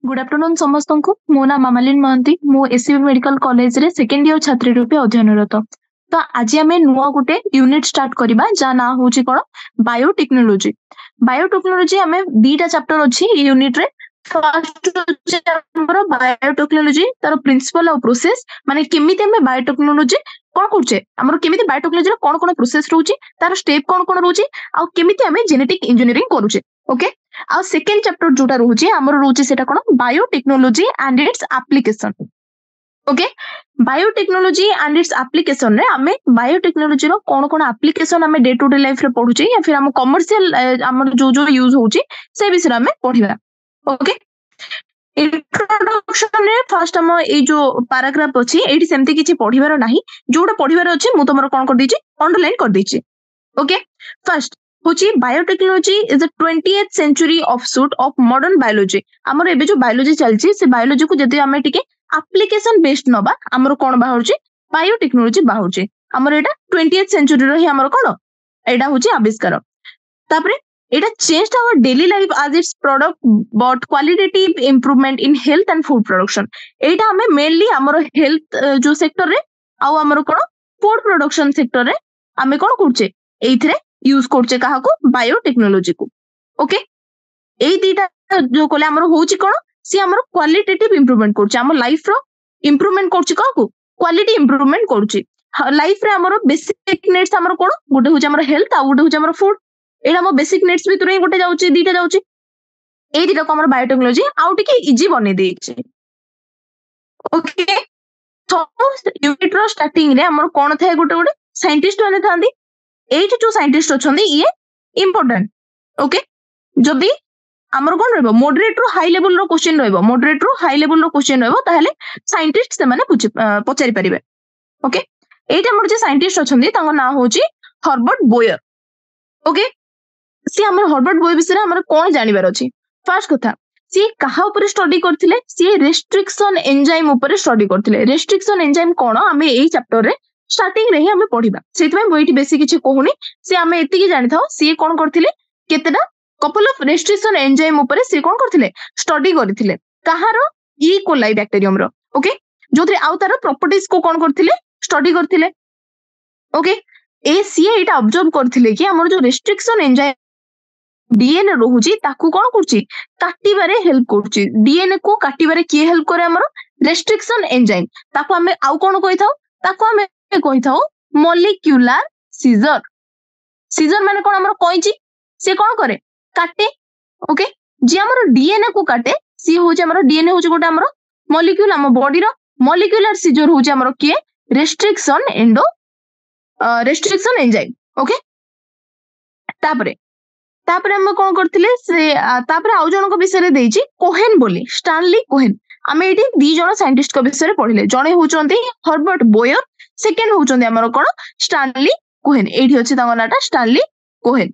Good afternoon समस्त को मो ना मामालिन महंती मु एससीबी मेडिकल कॉलेज रे सेकेंड ईयर छात्री रूपे अध्ययनरत। तो आज आम नुआ गोटे यूनिट स्टार्ट करबा जा ना होची कोन बायोटेक्नोलॉजी। बायोटेक्नोलॉजी आम दीटा चैप्टर अछि यूनिट रे। फर्स्ट हमर बायोटेक्नोलॉजी तार प्रिंसिपल और प्रोसेस माने केमिति हम बायोटेक्नोलॉजी कोन करछे हमर केमिति बायोटेक्नोलॉजी रे कोन कोन प्रोसेस रहउची तार स्टेप कोन कोन रहउची आ केमिति हम जेनेटिक इंजीनियरिंग करूचे। ओके आ सेकेंड चैप्टर जोटा रहउची हमर रहउची सेटा कोन biotechnology and its application. Okay biotechnology and its application रे हमें बायोटेक्नोलॉजी रो कोन कोन एप्लीकेशन हमें डे टू डे लाइफ रे पढुचे या फिर हम कमर्शियल हमर जो जो यूज होउची से विषय हमें पढिबा। ओके इंट्रोडक्शन रे फर्स्ट हम ए जो पैराग्राफ अछि एठी सेमति किछि पढिबार नाही जोटा पढिबार अछि मु तमरो कोन कर दिछि अंडरलाइन कर दिछि। ओके फर्स्ट होची biotechnology is the 20th century offshoot of modern biology. हमर एबे जो बायोलॉजी चलछि से बायोलॉजी को जदि हमें टिके एप्लीकेशन बेस्ड नबा हमर कोन बाहरछि बायोटेक्नोलॉजी बाहरछि। हमर एटा 20th सेंचुरी रो ही हमर कोन एटा होची आविष्कार। तापरे एटा changed our daily life as its product but qualitative improvement in health and food production. एटा हमें मेनली हमर हेल्थ जो सेक्टर रे आ हमर कोन फूड प्रोडक्शन सेक्टर रे हमें कोन करछे एइथरे यूज करछे काहा को बायोटेक्नोलॉजी को। ओके एई दीटा जो कोले हमर होची कोन सी हमर क्वालिटेटिव इंप्रूवमेंट करछे हमर लाइफ रो इंप्रूवमेंट करछे का को क्वालिटी इंप्रूवमेंट करछे लाइफ रे हमर बेसिक नीड्स हमर कोन गोटे होची हमर हेल्थ आ गोटे होची हमर फूड एटा हमर बेसिक नीड्स भीतर ही गोटे जाउची दीटा जाउची एई दीटा को हमर बायोटेक्नोलॉजी आउ टिके इजी बने देइछे। ओके तो यूनिट रो स्टार्टिंग रे हमर कोन थाए गोटे गोटे साइंटिस्ट माने थांदी एइट जो साइंटिस्ट अछंदी ये इंपोर्टेंट। ओके जदी हमर कोन रहबो मॉडरेट रो हाई लेवल रो क्वेश्चन रहबो मॉडरेट रो हाई लेवल रो क्वेश्चन रहबो ताहले साइंटिस्ट से माने पचारि परिबे। ओके एइटा हमर जे साइंटिस्ट अछंदी तांको नाम होची हर्बर्ट बोयर। ओके सी हमर हर्बर्ट बोयर विषय हमर कोन जानिबार अछि फर्स्ट कथा सी कहा ऊपर स्टडी करथिले सी रेस्ट्रिक्शन एंजाइम ऊपर स्टडी करथिले। रेस्ट्रिक्शन एंजाइम कोन हमें एई चैप्टर रे स्टार्टिंग रे ही हमें पढिबा सेति में मोइटी बेसी किछि कहूनी से हमें एति की जानि थाओ सी कोन करथिले केतेटा कपल ऑफ रेस्ट्रिक्शन एंजाइम ऊपर सी कोन करथिले स्टडी करथिले कहारो ई कोलाई बैक्टीरियम रो। ओके जोथरे आउ तार प्रॉपर्टीज को कोन करथिले स्टडी करथिले। ओके ए सी एटा ऑब्जर्व करथिले कि हमर जो रेस्ट्रिक्शन एंजाइम डीएनए रहउची ताकू कोन करची काटिबारे हेल्प करची डीएनए को काटिबारे की हेल्प करे हमर रेस्ट्रिक्शन एंजाइम ताकू हमें आउ कोन कहि थाओ ताकू हमें कहि थाओ मॉलिक्यूलर सीजर। सीजर माने कोन हमर कइची से कोन करे काटे। ओके जे हमर डीएनए को काटे सी होची हमर डीएनए होची गोटे हमर मॉलिक्यूल हम बॉडी रो मॉलिक्यूलर सीजर होची हमर के रेस्ट्रिक्शन एंजाइम। ओके तापरे तापरे हम कोन करथिले से तापरे आउ जन को विषय रे देइची कोहेन बोली स्टानली कोहेन। हमें एठी दी जण साइंटिस्ट को विषय रे पढिले जणे होचंती हर्बर्ट बोयर सेकेंड होचंती हमर कोन स्टानली कोहेन एठी अछि तांग नाटा Stanley Cohen.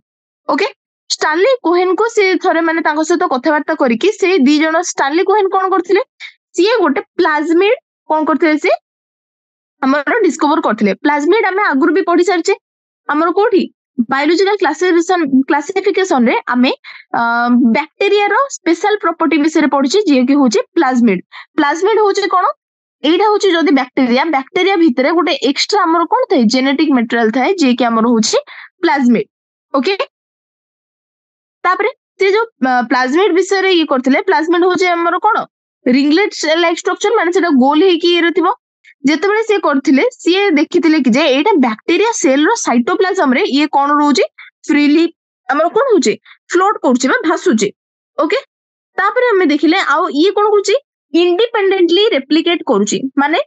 Okay Stanley Cohen को से थरे माने तांग सहित कथावार्ता करी कि से दी जण स्टानली कोहेन कोन करथिले सी गोटे प्लाज्मिड कोन करथिले से हमर डिस्कवर करथिले। प्लाज्मिड हमें आगुर भी पढी सारचे हमर कोठी बायोलॉजिकल क्लासिफिकेशन रे हमें बैक्टीरिया रो स्पेशल प्रॉपर्टी विषय पढिचे जे कि होचे प्लाज्मिड। प्लाज्मिड होचे कोन एटा होचे जदी बैक्टीरिया भितरे गोटे एक्स्ट्रा हमर कोन थाए जेनेटिक मटेरियल थाए जे कि हमर होचे प्लाज्मिड। ओके तापरे से जो प्लाज्मिड विषय रे ये करथिले प्लाज्मिड होचे हमर कोन रिंगलेट लाइक स्ट्रक्चर माने सेटा गोल हे कि रहतिबो जेतेबेले से करथिले से देखिथिले कि जे एटा बैक्टीरिया सेल रो साइटोप्लाज्म रे ये कोन रहउची फ्रीली हमर कोन होची फ्लोट करची बा भासुची। ओके तापरे हमें देखिले आउ ये कोन करची इंडिपेंडेंटली रेप्लिकेट करूची माने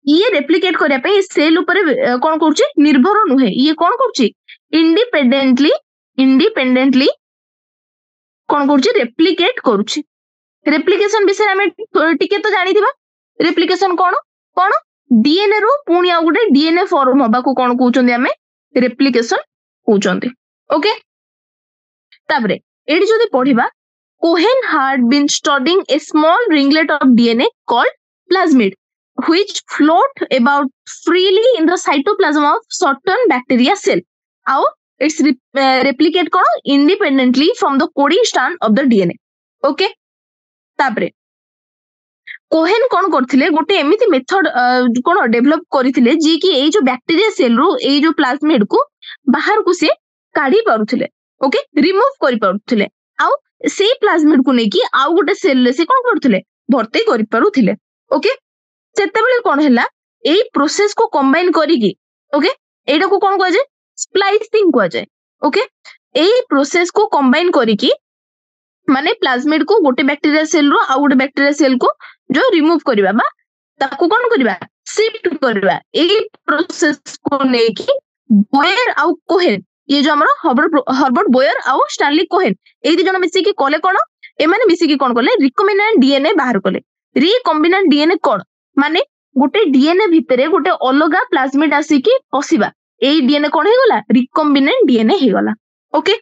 ये रेप्लिकेट करिया पे सेल ऊपर कोन करची निर्भर नुहे ये कोन करची इंडिपेंडेंटली कोन करची रेप्लिकेट करूची। रेप्लिकेशन विषय हमें टिके तो जानि दिबा रेप्लिकेशन कोन कोन डीएनए रो पुनी आ गुटे डीएनए फॉर्म होबा को कोन कहउचंदी हमें रेप्लिकेशन कहउचंदी। ओके ताबरे एडी जदी पढिबा Cohen had been studying a small ringlet of DNA called plasmid which float about freely in the cytoplasm of certain bacteria cell. How it's replicate independently from the coding strand of the DNA. Okay ताबरे Cohen कौन करथिले गोटे एमिति method कोन develop करथिले जी कि एई जो bacteria cell row एई जो plasmid को बाहर को से काढी पारुथिले ओके रिमूव करि पारुथिले आउ सेई प्लाज्मिड को नेकी आउ गोटे सेल रे से कोन करथिले भर्ती करि पारुथिले ओके सेतेबेले कोन हैला एई प्रोसेस को कंबाइन करिकी ओके एटा को कोन कहजे स्प्लाइसिंग कहजे ओके एई प्रोसेस को कंबाइन करिकी माने प्लाज्मिड को गोटे बैक्टीरिया सेल रो आ गोटे बैक्टीरिया सेल को जो रिमूव करबा बा ताको कोन करबा शिफ्ट करबा एई प्रोसेस को नेकी बोयर आ कोहेन ये जो हमर हर्बर्ट बोयर आ स्टैनली कोहेन एई दि जण मिसी की कोले कोन ए माने मिसी की कोन कोले रिकॉम्बिनेंट डीएनए बाहर कोले रिकॉम्बिनेंट डीएनए कोन माने गोटे डीएनए भितरे गोटे अलगा प्लाज्मिड आसी की पसिबा एई डीएनए कोन हे गला रिकॉम्बिनेंट डीएनए हे गला ओके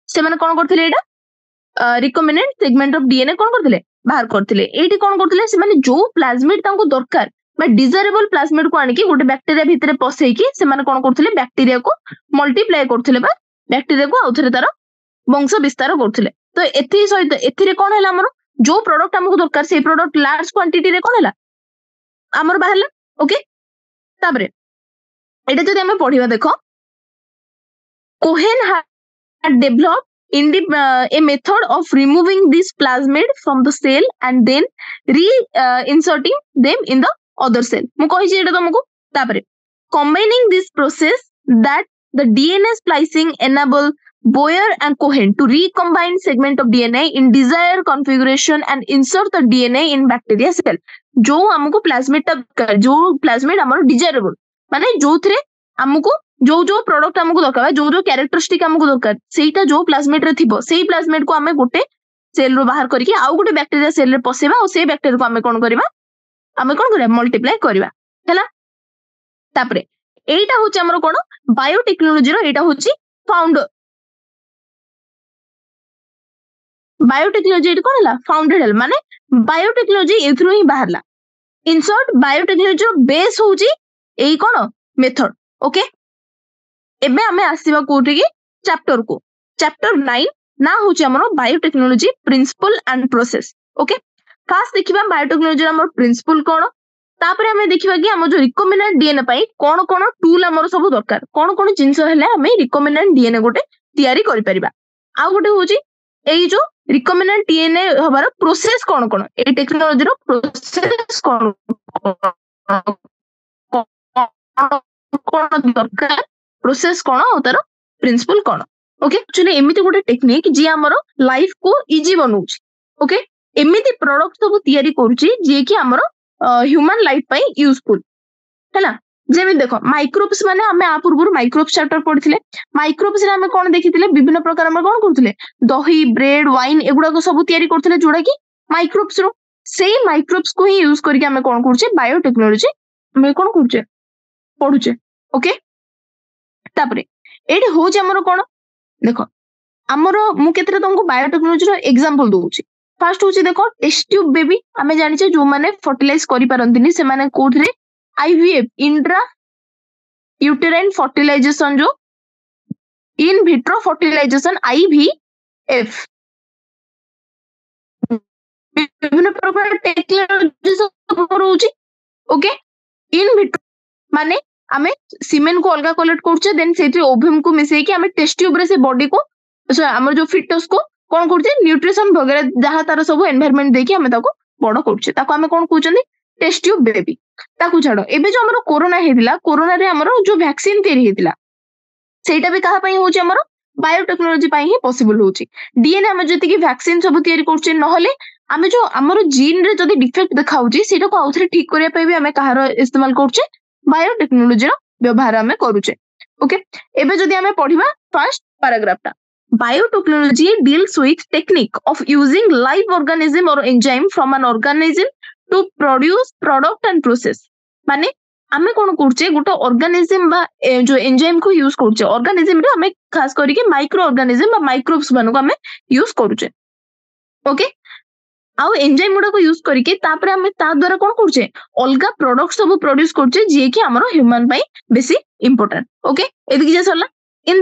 से माने कोन करथिले एटा रिकॉम्बिनेंट सेगमेंट ऑफ डीएनए कोन करथिले बाहर करथिले एठी कोन करथिले से माने जो प्लाज्मिड तांको दरकार बा डिजायरेबल प्लाज्मिड को आनी की गोटे बैक्टीरिया भितरे पसेई की से माने कोन करथिले बैक्टीरिया को मल्टीप्लाई करथिले बा बैक्टीरिया को आउथरे तार वंश विस्तार करथिले तो एथि सहित एथिरे कोन हैला हमर जो प्रोडक्ट हमको दरकार से प्रोडक्ट लार्ज क्वांटिटी रे कोन हैला हमर बाहरला ओके ताबरे एटा जदि हमें पढिबा देखो Cohen had developed a method of removing this plasmid from the cell and then inserting them in the other cell mu kahi eta tumaku tapare combining this process that the DNA splicing enable Boyer and Cohen to recombine segment of DNA in desired configuration and insert the DNA in bacteria cell जो हमको plasmid जो plasmid हमर desirable माने जो थरे हमको जो जो प्रोडक्ट हमको दरकार जो जो कैरेक्टरिस्टिक हमको दरकार सेटा जो प्लाज्मिड रे थिबो सेही प्लाज्मिड को हमें गोटे सेल रो बाहर करके आउ गोटे बैक्टीरिया सेल रे पसेबा और से बैक्टीरिया को हमें कोन करबा मल्टीप्लाई करबा हैला तापरे एटा होची हमर कोन बायोटेक्नोलॉजी रो एटा होची फाउंडर बायोटेक्नोलॉजी कोन हला फाउंडेड हल माने बायोटेक्नोलॉजी एथरो ही बाहरला इंसर्ट बायोटेक्नोलॉजी रो बेस होची एई कोन मेथड ओके एबे हमें आसीबा कोठी की चैप्टर को चैप्टर 9 ना होची हमरो biotechnology principle and process okay fast देखिबा बायोटेक्नोलॉजी हमर प्रिंसिपल कोन तापरे हमें देखिबा कि हम जो रिकॉम्बिनेंट डीएनए पाई कोन कोन टूल हमर सब दरकार कोन जिंस हेले हमें रिकॉम्बिनेंट डीएनए गोटे तयारी करि परिबा आ गोटे होची एई जो रिकॉम्बिनेंट डीएनए हबार प्रोसेस कोन ए टेक्नोलॉजी रो प्रोसेस कोन दरकार प्रोसेस कोन और तार प्रिंसिपल कोन ओके एक्चुअली एमिति गोटे टेक्निक जी हमर लाइफ को इजी बनउची ओके एमिति प्रोडक्ट सब तयारी करूची जे कि हमर ह्यूमन लाइफ पई यूजफुल हैला जेमि देखो माइक्रोब्स माने हमें आ पूर्व माइक्रोब्स चैप्टर पढिथिले माइक्रोब्स रे हमें कोन देखिथिले विभिन्न प्रकार हम कोन करथिले दही ब्रेड वाइन एगुडा को सब तयारी करथिले जोडा कि माइक्रोब्स रो सेही माइक्रोब्स को ही यूज करके हमें कोन करछे बायोटेक्नोलॉजी हमें कोन करछे पढुचे ओके तापरे एडी हो जे हमर कोन देखो हमर मु केतरे तुमको बायोटेक्नोलॉजी रो एग्जांपल दोउची फर्स्ट होची देखो टेस्ट ट्यूब बेबी हमें जानि छे जो माने फर्टिलाइज करि पारंतिनी से माने कोथरे आईवीएफ इंट्रा यूटेराइन फर्टिलाइजेशन जो इन विट्रो फर्टिलाइजेशन आईवीएफ विभिन्न प्रकार टेक्नोलॉजी सब रोची ओके इन विट्रो माने हमें सीमेन को अलगा कलेक्ट करछे देन सेठी ओव्यूम को मिसई कि हमें टेस्ट ट्यूब रे से बॉडी को हमर जो फिटस को कोन करछे न्यूट्रिशन वगैरह जहां तार सब एनवायरनमेंट देकी हमें ताको बड़ करछे ताको हमें कोन कहउछनी टेस्ट ट्यूब बेबी ताको छाडो एबे जो हमर कोरोना हेदिला कोरोना रे हमर जो वैक्सीन तयारी हेदिला सेटा भी कहा पई होची हमर बायोटेक्नोलॉजी पई ही पॉसिबल होची डीएनए हम जति कि वैक्सीन सब तयारी करछे नहले हमें जो हमर जीन रे जदी डिफेक्ट देखाउची सेटा को आउथरे ठीक करिया पई भी हमें कहार इस्तेमाल करछे बायोटेक्नोलॉजी रो व्यवहार हमें करूचे ओके एबे जदी हमें पढिबा फर्स्ट पैराग्राफ टा biotechnology deals with technique of using live organism or enzyme from an organism to produce product and process माने हमें कोन करछे गोटे ऑर्गेनिज्म बा जो एंजाइम को यूज करछे ऑर्गेनिज्म रे हमें खास करी के माइक्रो ऑर्गेनिज्म बा माइक्रोब्स बन को हमें यूज करछे ओके आउ एंजाइम गुडा को यूज करके तापरे हमें ता द्वारा कोन करछे अलगा प्रोडक्ट सब प्रोड्यूस करछे जे कि हमरो ह्यूमन पई बेसी इंपोर्टेंट ओके एदिक जे सरला in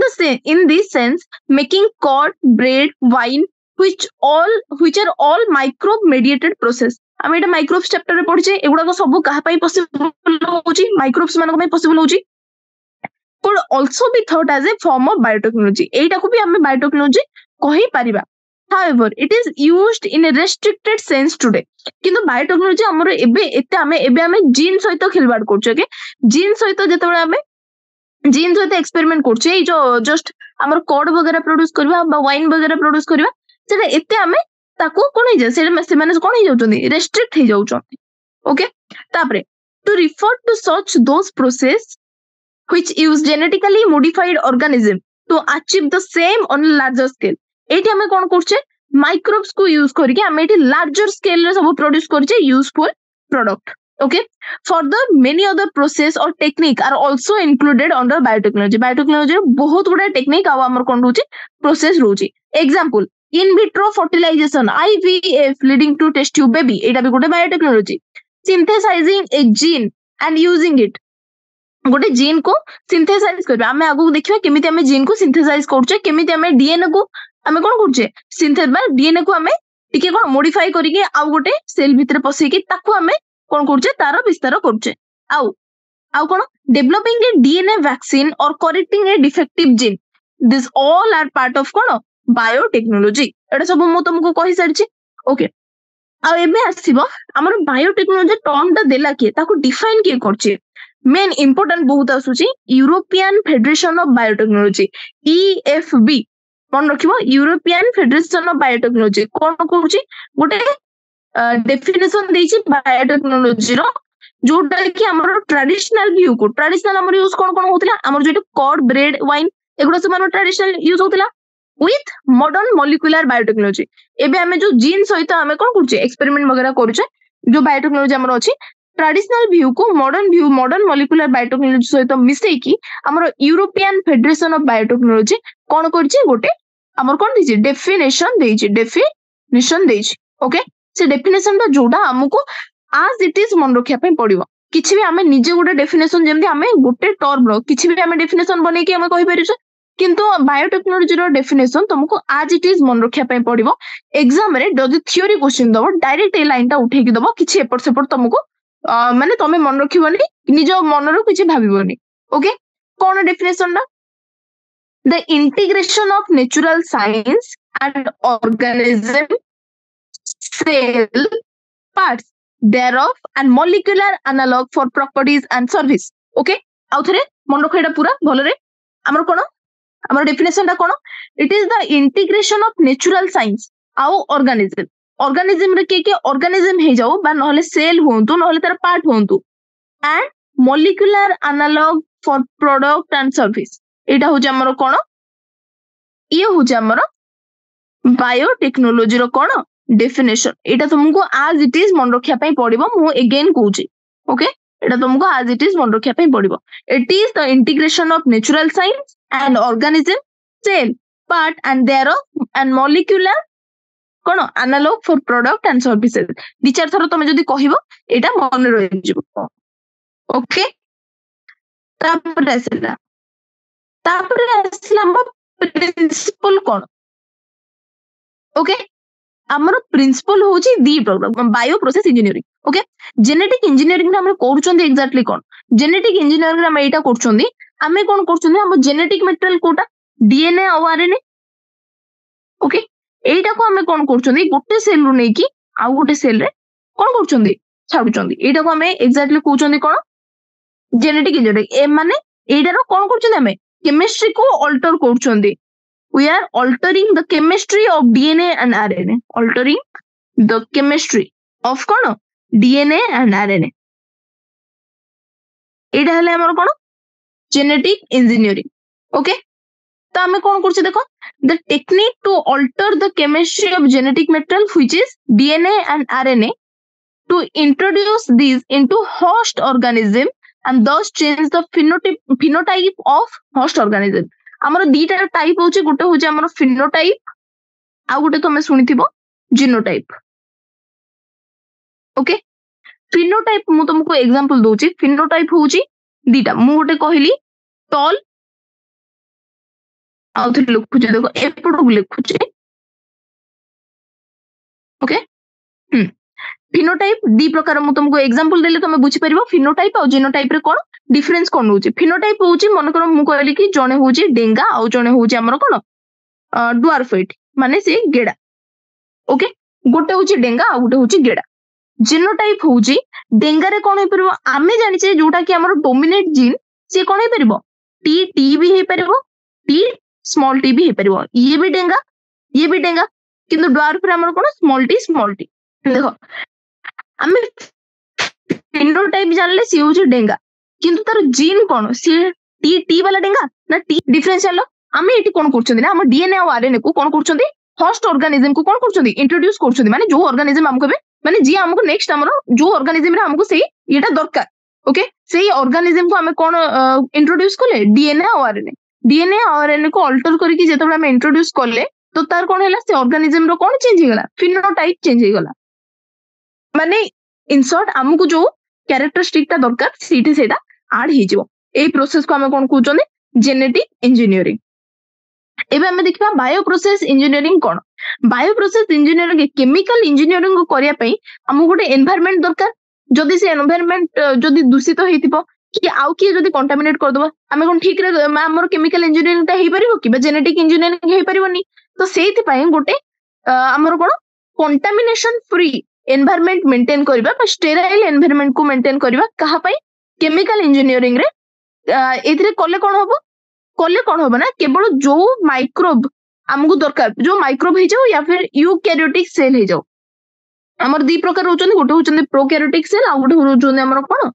this sense making curd bread wine which are all microbe mediated process आम ये माइक्रोब्स चैप्टर रे पढ़िचे एगुड़ा सब कहा पॉसिबल होची माइक्रोब्स मानक पॉसिबल होची could also be thought as a form of biotechnology एटा को भी हमें बायोटेक्नोलॉजी कहि परिबा however it is used in a restricted sense today किंतु बायोटेक्नोलॉजी हमर एबे एते हमें जीन सहित खिलवाड़ करछे के जीन सहित जेतेबेले हमें जीन सहित एक्सपेरिमेंट करछे ए जो जस्ट हमर कोड वगैरह प्रोड्यूस करबा बा वाइन वगैरह प्रोड्यूस करबा सेटा एते हमें ताको कोन हे जे से माने कोन हे जाउछन्ती रेस्ट्रिक्ट हे जाउछन्ती ओके तापरे to refer to such those process which use genetically modified organism to achieve the same on a larger scale एठी हमें कोन करछे माइक्रोब्स को यूज करके हमें एठी लार्जर स्केल रे सब प्रोड्यूस करछे useful product okay further many other process or technique are also included under biotechnology biotechnology बहुत गुडा टेक्निक आ हमर कोन रहउची प्रोसेस रहउची example in vitro fertilization IVF leading to test tube baby एटा भी गुडा biotechnology synthesizing a gene and using it गोटे जीन को सिंथेसाइज करबे आमे आगु देखिबा केमिति आमे जीन को सिंथेसाइज करछे केमिति आमे डीएनए को आमे कोन करछे सिंथेस डीएनए को आमे टिके कोन मॉडिफाई करिके आ गोटे सेल भितर पसेकी ताको आमे कोन करछे तार विस्तार करछे आउ कोन डेवलपिंग ए डीएनए वैक्सीन और correcting a defective gene this all are part of कोन बायोटेक्नोलॉजी एटा सब मु तुमको कहि सारछि ओके आ एबे आसीबो हमर बायोटेक्नोलॉजी टर्म ता देला के ताको डिफाइन के करछे मेन इंपोर्टेंट बहुत आसुची European federation of biotechnology EFB मन रखिबो यूरोपियन फेडरेशन ऑफ बायोटेक्नोलॉजी कोन कहूची गोटे डेफिनेशन देछि बायोटेक्नोलॉजी रो जोटा कि हमर ट्रेडिशनल व्यू को ट्रेडिशनल हमर यूज कोन होतला हमर जेटी कॉर्ड ब्रेड वाइन एगुडा सब हमर ट्रेडिशनल यूज होतला विथ मॉडर्न मॉलिक्यूलर बायोटेक्नोलॉजी एबे हमें जो जीन सहित हमें कोन करछे एक्सपेरिमेंट वगैरह करछे जो बायोटेक्नोलॉजी हमर अछि ट्रेडिशनल व्यू को मॉडर्न मॉलिक्यूलर बायोटेक्नोलॉजी सहित मिसई की हमर यूरोपियन फेडरेशन ऑफ बायोटेक्नोलॉजी कोन करछि गोटे हमर कोन दिछि डेफिनेशन देछि ओके से डेफिनेशन ता जोडा हमको as it is मन रखिया पे पड़िबो किछि भी हमें निजे गोटे डेफिनेशन जेमति हमें गोटे टर्म रो किछि भी हमें डेफिनेशन बनै कि हमें कहि परिछे किंतु बायोटेक्नोलॉजी रो डेफिनेशन तुमको as it is मन रखिया पे पड़िबो एग्जाम रे जदि थ्योरी क्वेश्चन दबो डायरेक्ट ए लाइन ता उठे कि दबो किछि एपट सेपट तुमको माने तमे मन रखिबोनी निज मन रो किछि भाबिबोनी ओके कोन डेफिनेशन ना the integration of natural science and organism cell parts thereof and molecular analog for properties and service okay आउ थरे मन रखो एटा पूरा भलो रे हमर कोन हमर डेफिनेशन ता कोन it is the integration of natural science आउ ऑर्गेनिज्म रे के ऑर्गेनिज्म हे जाऊ बा नहले सेल होंतु नहले तार पार्ट होंतु and molecular analog for product and service एटा हो जे हमर कोन ये हो जे हमर बायोटेक्नोलॉजी रो कोन डेफिनेशन एटा तुमको as it is मन रखिया पई पड़िबो मु अगेन कहूची ओके एटा तुमको as it is मन रखिया पई पड़िबो it is the integration of natural science and organism cell part and thereof and molecular कोन analog for product and services विचार थरो तुम जदी कहिबो एटा मन रहि जिवो ओके तापर आसला प्रिंसिपल कोन ओके हमर प्रिंसिपल होची दी program bio process engineering okay genetic engineering हम करछोंदी एग्जैक्टली कोन जेनेटिक इंजीनियरिंग हम एटा करछोंदी हमें कोन करछोंदी हम जेनेटिक मटेरियल कोटा डीएनए और आरएनए ओके एटा को हमें कोन करछोंदी गोटे सेल रु नै की आ गोटे सेल रे कोन करछोंदी छाडुछोंदी एटा को हमें एग्जैक्टली कहउछोंदी कोन जेनेटिक इंजीनियरिंग ए माने एटा रो कोन करछोंदी हमें केमिस्ट्री को alter करछोंदी we are altering the chemistry of DNA and RNA altering the chemistry of cone DNA and RNA एटा हले हमर कोन जेनेटिक इंजीनियरिंग ओके तो हमें कोन करछ देखो the technique to alter the chemistry of genetic material which is DNA and RNA to introduce these into host organism and thus change the phenotype of host organism हमर दीटा type होची गुटे होची हमर phenotype आ गुटे तमे सुनिथिबो genotype okay phenotype मु तुमको example दोची phenotype होची दीटा मु गुटे कहली टॉल आउ थि लिखुची देखो एपडो लिखुची ओके फिनोटाइप दी प्रकार मु तुमको एग्जांपल देले तुम बुझी परिबो फिनोटाइप और जीनोटाइप रे कोन डिफरेंस कोन होउची फिनोटाइप होउची मन कर मु कहली कि जने होउची डेंगा और जने होउची हमर कोन डुआरफेट माने से गेडा ओके गोटे होउची डेंगा और गोटे होउची गेडा जीनोटाइप होउची डेंगा रे कोन हे परबो आमे जानि छे जोटा कि हमर डोमिनेट जीन से कोन हे परबो टी टी भी हे परबो टी स्मॉल टी भी हे परबो ये भी डेंगा किंतु डुआर्फ रे हमर कोन स्मॉल टी देखो आमे फिनोटाइप जानले सी होउची डेंगा किंतु तार जीन कोन सी टी टी वाला डेंगा ना टी डिफरेंशियल आमे एटी कोन करछोंदी ना हम डीएनए और आरएनए को कोन करछोंदी होस्ट ऑर्गेनिज्म को कोन करछोंदी इंट्रोड्यूस करछोंदी माने जो ऑर्गेनिज्म हमको माने जी हमको नेक्स्ट हमरो जो ऑर्गेनिज्म रे हमको सेही एटा दरकार ओके सेही ऑर्गेनिज्म को हमें कोन इंट्रोड्यूस करले डीएनए और आरएनए को अल्टर करके जेतबे हम इंट्रोड्यूस करले तो तार कोन हैला से ऑर्गेनिज्म रो कोन चेंज हेगला फिनोटाइप चेंज हेगला माने इन शॉर्ट हमको जो कैरेक्टरिस्टिक ता दरकार सीटी सेटा ऐड हे जिवो ए प्रोसेस को हमें कोन कहउचोने जेनेटिक इंजीनियरिंग एबे हमें देखबा बायो प्रोसेस इंजीनियरिंग कोन bio process engineering chemical engineering को करिया पई हमको गोटे एनवायरनमेंट दरकार जदि से एनवायरनमेंट जदि दूषित हेतिबो कि आउ कि जदि कंटामिनेट कर दबो हमें कोन ठीक रे हमर केमिकल इंजीनियरिंग ता हे परिबो कि जेनेटिक इंजीनियरिंग हे परिबोनी तो सेति पई गोटे हमर कोन कंटामिनेशन फ्री एनवायरनमेंट मेंटेन करबा बा स्टेराइल एनवायरनमेंट को मेंटेन करबा कहा पई केमिकल इंजीनियरिंग रे एथिरे कोले कोन होबो ना केवल जो माइक्रोब हमको दरकार जो माइक्रोब हे जाओ या फिर यूकैरियोटिक सेल हे जाओ हमर दी प्रकार होचन गोटे होचन प्रोकैरियोटिक सेल आ गोटे होचन हमर कोन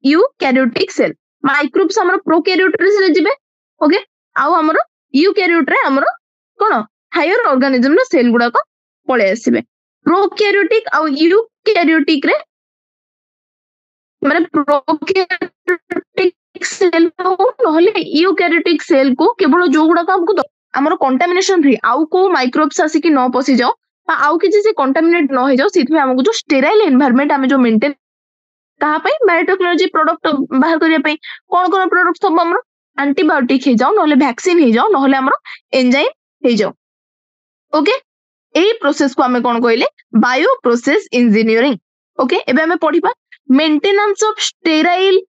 यूकैरियोटिक सेल माइक्रोब्स हमर प्रोकैरियोट रे जिबे ओके आ हमर यूकैरियोट रे हमर कोन हायर ऑर्गेनिज्म रे सेल गुडा को पळे आसीबे प्रोकैरियोटिक आ यूकैरियोटिक रे माने प्रोकैरियोटिक सेल को नहले यूकैरियोटिक सेल को केवल जो गुडा को हमको हमर कंटामिनेशन फ्री आउ को माइक्रोब्स आसी कि न पसी जाओ आउ कि से कंटामिनेट न हो जाओ सिथ में हमको जो स्टेराइल एनवायरनमेंट हमें जो मेंटेन कहा पई बायोटेक्नोलॉजी प्रोडक्ट बाहर करिया पई कोन प्रोडक्ट सब हमर एंटीबायोटिक हे जाओ नहले वैक्सीन हे जाओ नहले हमर एंजाइम हे जाओ ओके एई प्रोसेस को हमें कोन कहले बायो प्रोसेस इंजीनियरिंग ओके एबे हमें पढिबा मेंटेनेंस ऑफ स्टेराइल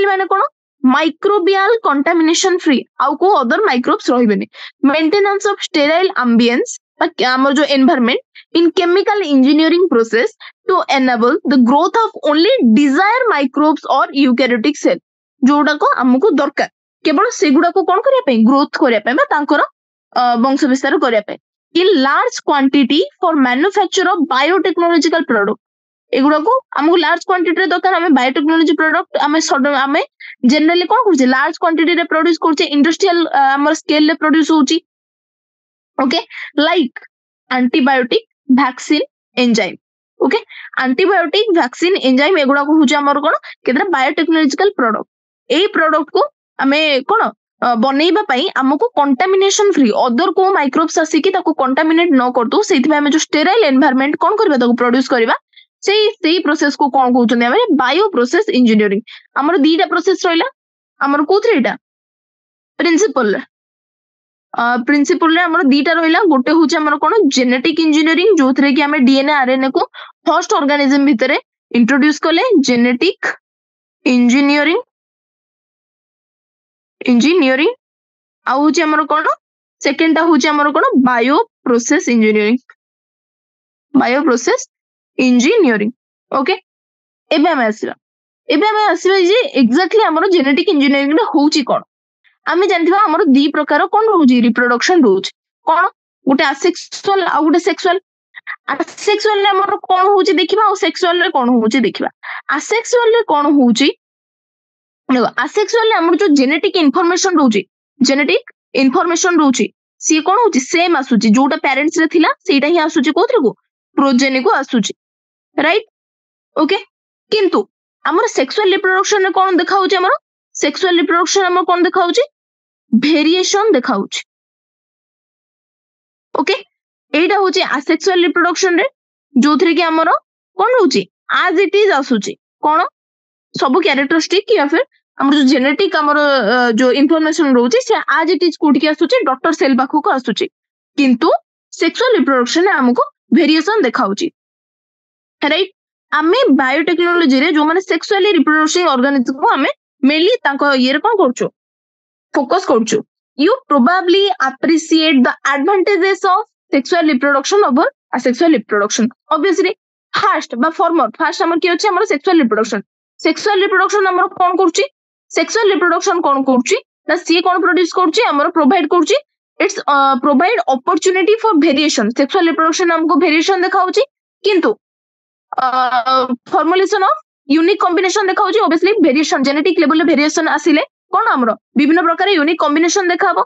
माने कोन माइक्रोबियल कंटामिनेशन फ्री आउ को अदर माइक्रोब्स रहिबेनी मेंटेनेंस ऑफ स्टेराइल एम्बियंस हमर जो environment in chemical engineering process to enable the growth of only desire microbes और यूकैरियोटिक सेल जोडा को हमको दरकार केवल सेगुडा को कोन करिया पई ग्रोथ करिया पई बा तांकर वंश विस्तार करिया पई in large quantity for manufacture of biotechnological product एगुडा को हमको लार्ज क्वांटिटी रे दरकार हमें बायोटेक्नोलॉजी प्रोडक्ट हमें जनरली कोन करछे लार्ज क्वांटिटी रे प्रोड्यूस करछे इंडस्ट्रियल हमर स्केल रे प्रोड्यूस होची okay like antibiotic vaccine enzyme okay antibiotic vaccine enzyme एगुडा को होची हमर कोन केतरा बायोटेक्नोलॉजिकल प्रोडक्ट ए प्रोडक्ट को हमें कोन बनेइबा पई हमको कंटामिनेशन फ्री अदर को माइक्रोब्स आसी कि ताको कंटामिनेट न करतो सेति में हमें जो स्टेराइल एनवायरनमेंट कोन करबा ताको प्रोड्यूस करबा सेही प्रोसेस को कोन कहउछन हमें बायो प्रोसेस इंजीनियरिंग हमर दीटा प्रोसेस रहिला हमर कोथरे एटा प्रिंसिपल रे हमर दीटा रहिला गोटे होची हमर कोन जेनेटिक इंजीनियरिंग जोथरे कि हमें डीएनए आरएनए को होस्ट ऑर्गेनिज्म भितरे इंट्रोड्यूस करले जेनेटिक इंजीनियरिंग आ होची हमर कोन सेकंड ता होची हमर कोन बायो प्रोसेस इंजीनियरिंग ओके एबे हमें आसीबा जे एग्जैक्टली हमर जेनेटिक इंजीनियरिंग रे होची कोन आमे जानथिबा हमर दी प्रकार कोन होची रिप्रोडक्शन होची कोन गोटे असेक्सुअल आ गोटे सेक्सुअल रे हमर कोन होची देखिबा आ सेक्सुअल रे कोन होची देखिबा असेक्सुअल रे कोन होची देखो असेक्सुअल रे हमर जो जेनेटिक इन्फॉर्मेशन रहउची सी कोन होची सेम आसुची जोटा पेरेंट्स रे थिला सेटा ही आसुची कोथरे को प्रोजेनी को आसुची राइट ओके किंतु हमर सेक्सुअल रिप्रोडक्शन रे कोन देखाउची हमर सेक्सुअल रिप्रोडक्शन हमर कोन देखाउची वेरिएशन देखाउची ओके एटा होची असेक्सुअल रिप्रोडक्शन रे जोथरे कि हमर कोन रहउची आज इट इज आसुची कोन सब कैरेक्टरिस्टिक या फिर हमर जो जेनेटिक हमर जो इंफॉर्मेशन रहउची से आज इट इज कोड की आसुची डॉक्टर सेल पाखु को आसुची किंतु सेक्सुअल रिप्रोडक्शन हमको वेरिएशन देखाउची राइट आमे बायोटेक्नोलॉजी रे जो माने सेक्सुअली रिप्रोडक्टिव ऑर्गेनिज्म को आमे मेनली ताको ये कोन करछु focus करछु you probably appreciate the advantages of sexual reproduction over asexual reproduction obviously first বা foremost first আমার কি হচ্ছে আমার sexual reproduction আমরা কোন করছি sexual reproduction কোন করছি না সি কোন প্রোডিউস করছি আমরা প্রোভাইড করছি its provide opportunity for variation sexual reproduction हमको ভেরিয়েশন দেখাউছি কিন্তু ফর্মুলেশন অফ यूनिक कॉम्बिनेशन देखाउची obviously वेरिएशन जेनेटिक लेवल रे वेरिएशन आसिले कोन हमरो विभिन्न प्रकार यूनिक कॉम्बिनेशन देखाबो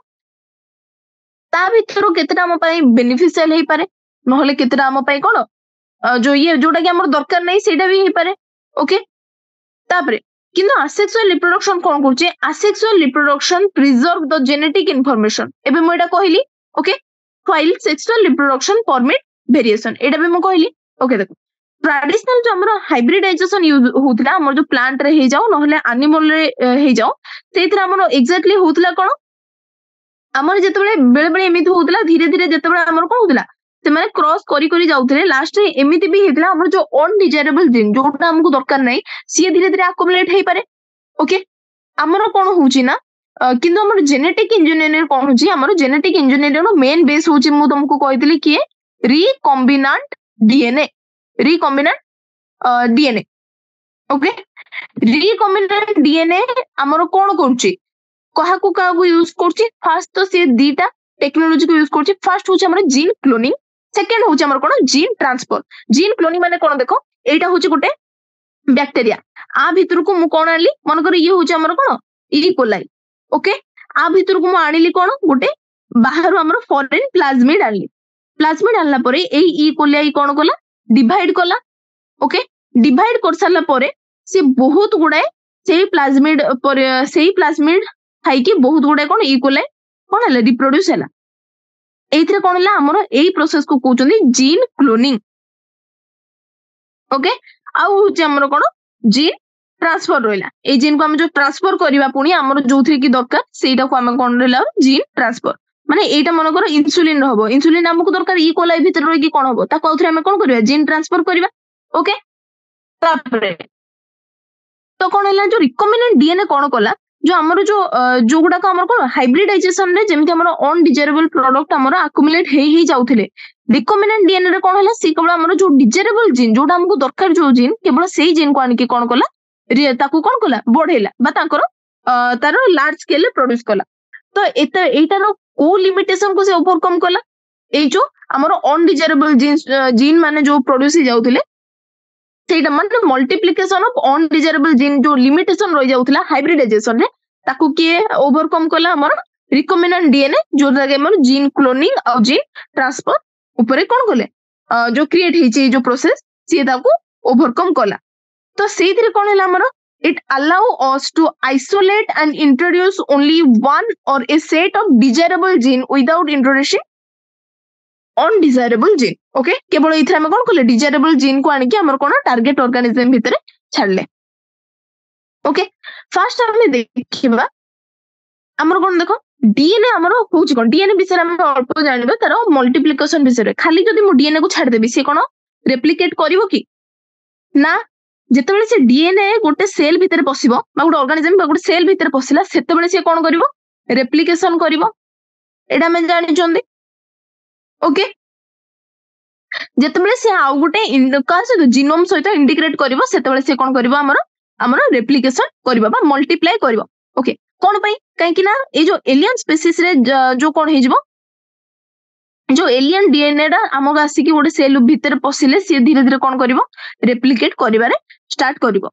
ता भितरो केतेटा हम पई बेनिफिशियल हेई पारे नहले केतेटा हम पई कोन जो ये जोटा कि हमर दरकार नै सेटा भी हेई पारे ओके तापरे किंतु असेक्सुअल रिप्रोडक्शन कोन करचे asexual reproduction preserve the genetic information एबे म एटा कहली okay while sexual reproduction permit variation एटा भी म कहली ओके देखो ट्रेडिशनल जो हमरो हाइब्रिडाइजेशन यूज होतला हमर जो प्लांट रे हे जाओ नहले एनिमल रे हे जाओ सेतिर हमरो एक्जेक्टली होतला कोन हमर जेतेबेले बेले बेले एमिति होतला धीरे धीरे जेतेबेले हमर कोन होतला से माने क्रॉस करी करी जाउतले लास्ट रे एमिति भी हेतला हमर जो अनडिजायरेबल जीन जोटा हमको दरकार नै सी धीरे धीरे अकोमुलेट हेई पारे ओके हमर कोन होउची ना किंतु हमर जेनेटिक इंजीनियर कोन होची हमर जेनेटिक इंजीनियर नो मेन बेस होची मु तुमको कहितली कि recombinant DNA recombinant DNA okay recombinant DNA हमर कोन करची कहाकू कहाकू यूज करची फर्स्ट तो से दीटा टेक्नोलॉजी को यूज करची फर्स्ट होची हमर जीन क्लोनिंग सेकंड होची हमर कोन जीन ट्रांसफर जीन क्लोनिंग माने कोन देखो एटा होची गोटे बैक्टीरिया आ भितर को मु कोन आली मन कर ये होची हमर कोन ई कोलाई ओके आ भितर को मु आनिली कोन गोटे बाहर हमर फॉरेन प्लाज्मिड आनला परे ए ई कोलाई कोन कोला डिवाइड कोला ओके डिवाइड कर साला परे से बहुत गुडे सेही प्लाज्मिड पर सेही प्लाज्मिड हाई कि बहुत गुडे कोन ई कोलाई कोन हला रिप्रोड्यूस हला एइथरे कोन हला हमर एई प्रोसेस को कहउचंदी जीन क्लोनिंग ओके आ होची हमर कोन जीन ट्रांसफर रोइला ए जीन को हम जो ट्रांसफर करिवा पुनी हमर जोथरे की दरकार सेटा को हम कोन रहला जीन ट्रांसफर माने एटा मन कर इंसुलिन रहबो इंसुलिन हमको दरकार ई कोलाई भीतर रही कि कोन हबो ता कोथरे हम कोन करिवा जीन ट्रांसफर करिवा ओके तापरे तो कोन हला जो रिकॉम्बिनेंट डीएनए कोन कोला जो हमर जो गुडा को हमर कोन हाइब्रिडाइजेशन रे जेमति हमर अनडिजायरेबल प्रोडक्ट हमर अक्युमुलेट हेई जाउथिले रिकॉम्बिनेंट डीएनए रे कोन हला सी केवल हमर जो डिजायरेबल जीन जोटा हमको दरकार जो जीन केवल सेही जीन को आनि के कोन कोला ताकू कोन कोला बढ़ेला बा ताकर तार लार्ज स्केल रे प्रोड्यूस कोला तो एटा रो को लिमिटेशन को से ओवरकम कोला ए जो हमर अनडिजायरेबल जीन माने जो प्रोड्यूस ही जाउथिले सेटा माने मल्टीप्लिकेशन ऑफ अनडिजायरेबल जीन जो लिमिटेशन रहि जाउथिला हाइब्रिडाइजेशन रे ताकू के ओवरकम कोला हमर रिकॉम्बिनेंट डीएनए जो लगे हमर जीन क्लोनिंग और जीन ट्रांसफर ऊपर कोन कोले जो क्रिएट हेची जो प्रोसेस से ताकू ओवरकम कोला तो सेतिर कोन हला हमर it allow us to isolate and introduce only one or a set of desirable gene without introducing undesirable gene okay केवल इथरा में कोन कोले desirable gene को आनि के हमर कोन टारगेट ऑर्गेनिज्म भितरे छाडले ओके फर्स्ट हम देखिबा हमर कोन देखो डीएनए हमर होची कोन डीएनए विषय हम अल्प जानिबा तार मल्टीप्लिकेशन विषय खाली जदी मु डीएनए को छाड देबी से कोन रेप्लिकेट करिवो कि ना जेतेबेले से डीएनए गोटे सेल भितर पसिबो बा गोटे ऑर्गेनिज्म बा गोटे सेल भितर पसिला सेतेबेले से कोन करिवो रेप्लिकेशन करिवो एडा में जानि चंदी ओके जेतेबेले से आ गोटे का से जीनोम सहित इंटीग्रेट करिवो सेतेबेले से कोन करिवो हमर रेप्लिकेशन करिवो बा मल्टीप्लाई करिवो ओके कोन पई काहे कि ना ए जो एलियन स्पीसीज रे जो कोन हेजिवो जो एलियन डीएनए डा हमक आसी कि गोटे सेल भितर पसिले से धीरे धीरे कोन करिवो रेप्लिकेट करिवारे स्टार्ट करिवो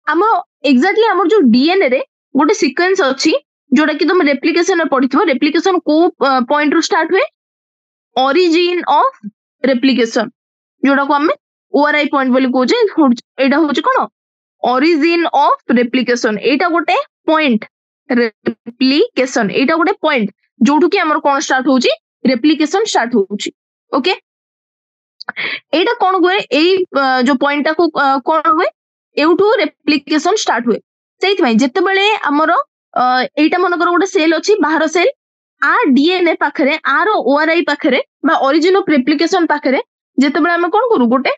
हमो एक्जेक्टली हमर जो डीएनए रे गोटे सीक्वेंस अछि जोटा कि तुम रेप्लिकेशन रे पढिथिबो रेप्लिकेशन को पॉइंट रो स्टार्ट हुए ओरिजिन ऑफ रेप्लिकेशन जोटा को हम ओआरआई पॉइंट बोली कहूजे एटा होचे कोन ओरिजिन ऑफ रेप्लिकेशन एटा गोटे पॉइंट रेप्लिकेशन एटा गोटे पॉइंट जोठु कि हमर कोन स्टार्ट होची रेप्लिकेशन स्टार्ट होची ओके एटा कोन हुए एई जो पॉइंट को कोन हुए एउठु रेप्लिकेशन स्टार्ट हुए सेइत भाई जत्ते बेले हमर एटा मनकर गोटे सेल अछि बाहर सेल आ डीएनए पाखरे आर ओआरआई पाखरे बा ओरिजिन ऑफ रेप्लिकेशन पाखरे जत्ते बेले हम कोन करू गोटे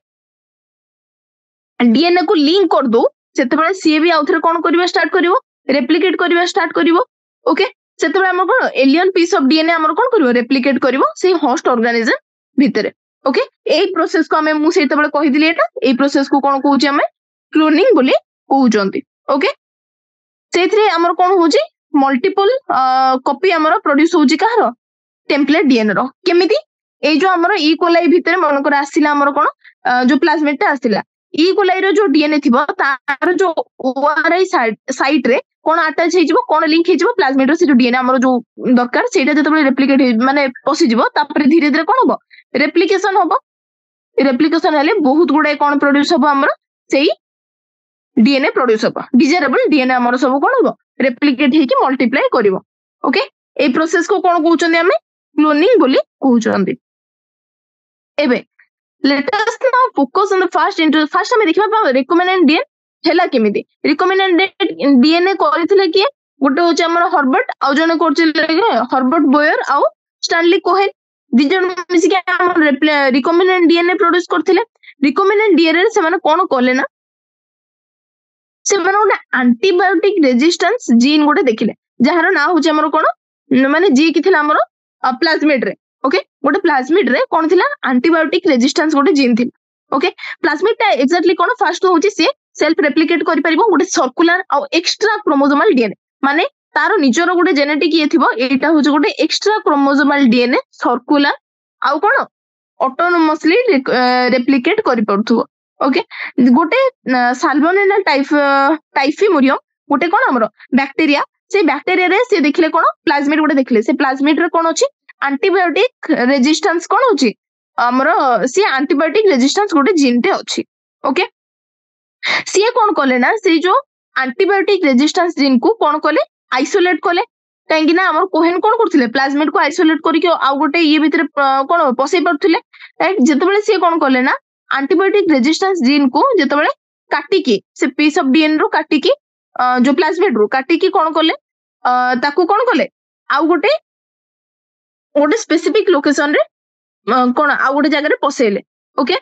डीएनए को लिंक कर दो सेतेबेले सी भी आउथरे कोन करबा स्टार्ट करिवो रेप्लिकेट करबा स्टार्ट करिवो ओके सेतेबेले हमर कोन एलियन पीस ऑफ डीएनए हमर कोन करिवो रेप्लिकेट करिवो से होस्ट ऑर्गेनिज्म भितरे ओके ए प्रोसेस को हमें मु सेतेबेले कहि दिले एटा ए प्रोसेस को कोन कहूची हमें क्लोनिंग बोली कहउचंती ओके सेथरे हमर कोन होची मल्टीपल कॉपी हमर प्रोड्यूस होची कहारो टेम्पलेट डीएनए रो केमिति ए जो हमर ई कोलाई भितरे मन कर आसिला हमर कोन जो प्लाज्मिड ता आसिला ई कोलाई रो जो डीएनए थिबो तार जो ओआरआई साइट रे कोन अटैच हे जिवो कोन लिंक हे जिवो प्लाज्मिड रो से जो डीएनए हमर जो दरकार सेटा जतबे रेप्लिकेट माने पसि जिवो तापर धीरे धीरे कोन होबो रेप्लिकेशन होबो रेप्लिकेशन हेले बहुत गुडे कोन प्रोड्यूस होबो हमर सेही डीएनए प्रोड्यूस होबो डिजायरेबल डीएनए हमर सब कोन होबो रेप्लिकेट हे कि मल्टीप्लाई करिवो ओके ए प्रोसेस को कोन कहउचंदी हमें क्लोनिंग बोली कहउचंदी एबे let us now focus on the first हमें देखिबा रिकमेंडेड डीएनए हेला केमिति रिकमेंडेड डीएनए करिथिले कि गोटे होचे हमर हर्बर्ट आ जने करथिले हर्बर्ट बोयर आ स्टैनली कोहेन दि जन मिसी के हमर रिकमेंडेड डीएनए प्रोड्यूस करथिले रिकमेंडेड डीएनए से माने कोन कोले ना से माने गोटे एंटीबायोटिक रेजिस्टेंस जीन गोटे देखिले जहार ना होचे हमर कोन माने जी कि थिला हमर प्लाज्मिड रे ओके गोटे प्लाज्मिड रे कोन थिला एंटीबायोटिक रेजिस्टेंस गोटे जीन थिला ओके प्लाज्मिड ता एक्जेक्टली कोन फर्स्ट होची से सेल्फ रेप्लिकेट करि परिबो गोटे सर्कुलर आ एक्स्ट्रा क्रोमोसोमल डीएनए माने तारो निजरो गोटे जेनेटिक ये थिबो एटा होची गोटे एक्स्ट्रा क्रोमोसोमल डीएनए सर्कुलर आ कोन ऑटोनोमसली रेप्लिकेट करि परथुबो ओके गोटे साल्मोनेला टाइफिमुरियम गोटे कोन हमरो बैक्टीरिया से बैक्टीरिया रे से देखले कोन प्लाज्मिड गोटे देखले से प्लाज्मिड रे कोन अछि एंटीबायोटिक रेजिस्टेंस कोन होची हमरो सी एंटीबायोटिक रेजिस्टेंस गोटे जीन टे अछि ओके सी कोन कोले ना से जो एंटीबायोटिक रेजिस्टेंस जीन को कोन कोले आइसोलेट कोले काहेकि ना हमर कोहेन कोन करथिले प्लाज्मिड को आइसोलेट करि के आ गोटे ये भितरे कोन पसै परथिले जेतेबेले सी कोन कोले ना एंटीबायोटिक रेजिस्टेंस जीन को जेतेबेले काटी के से पीस ऑफ डीएनए रो काटी के जो प्लाज्मिड रो काटी के कोन कोले ताकू कोन कोले आ गोटे गोटे स्पेसिफिक लोकेशन रे कोन आ गोटे जगह रे पसेले ओके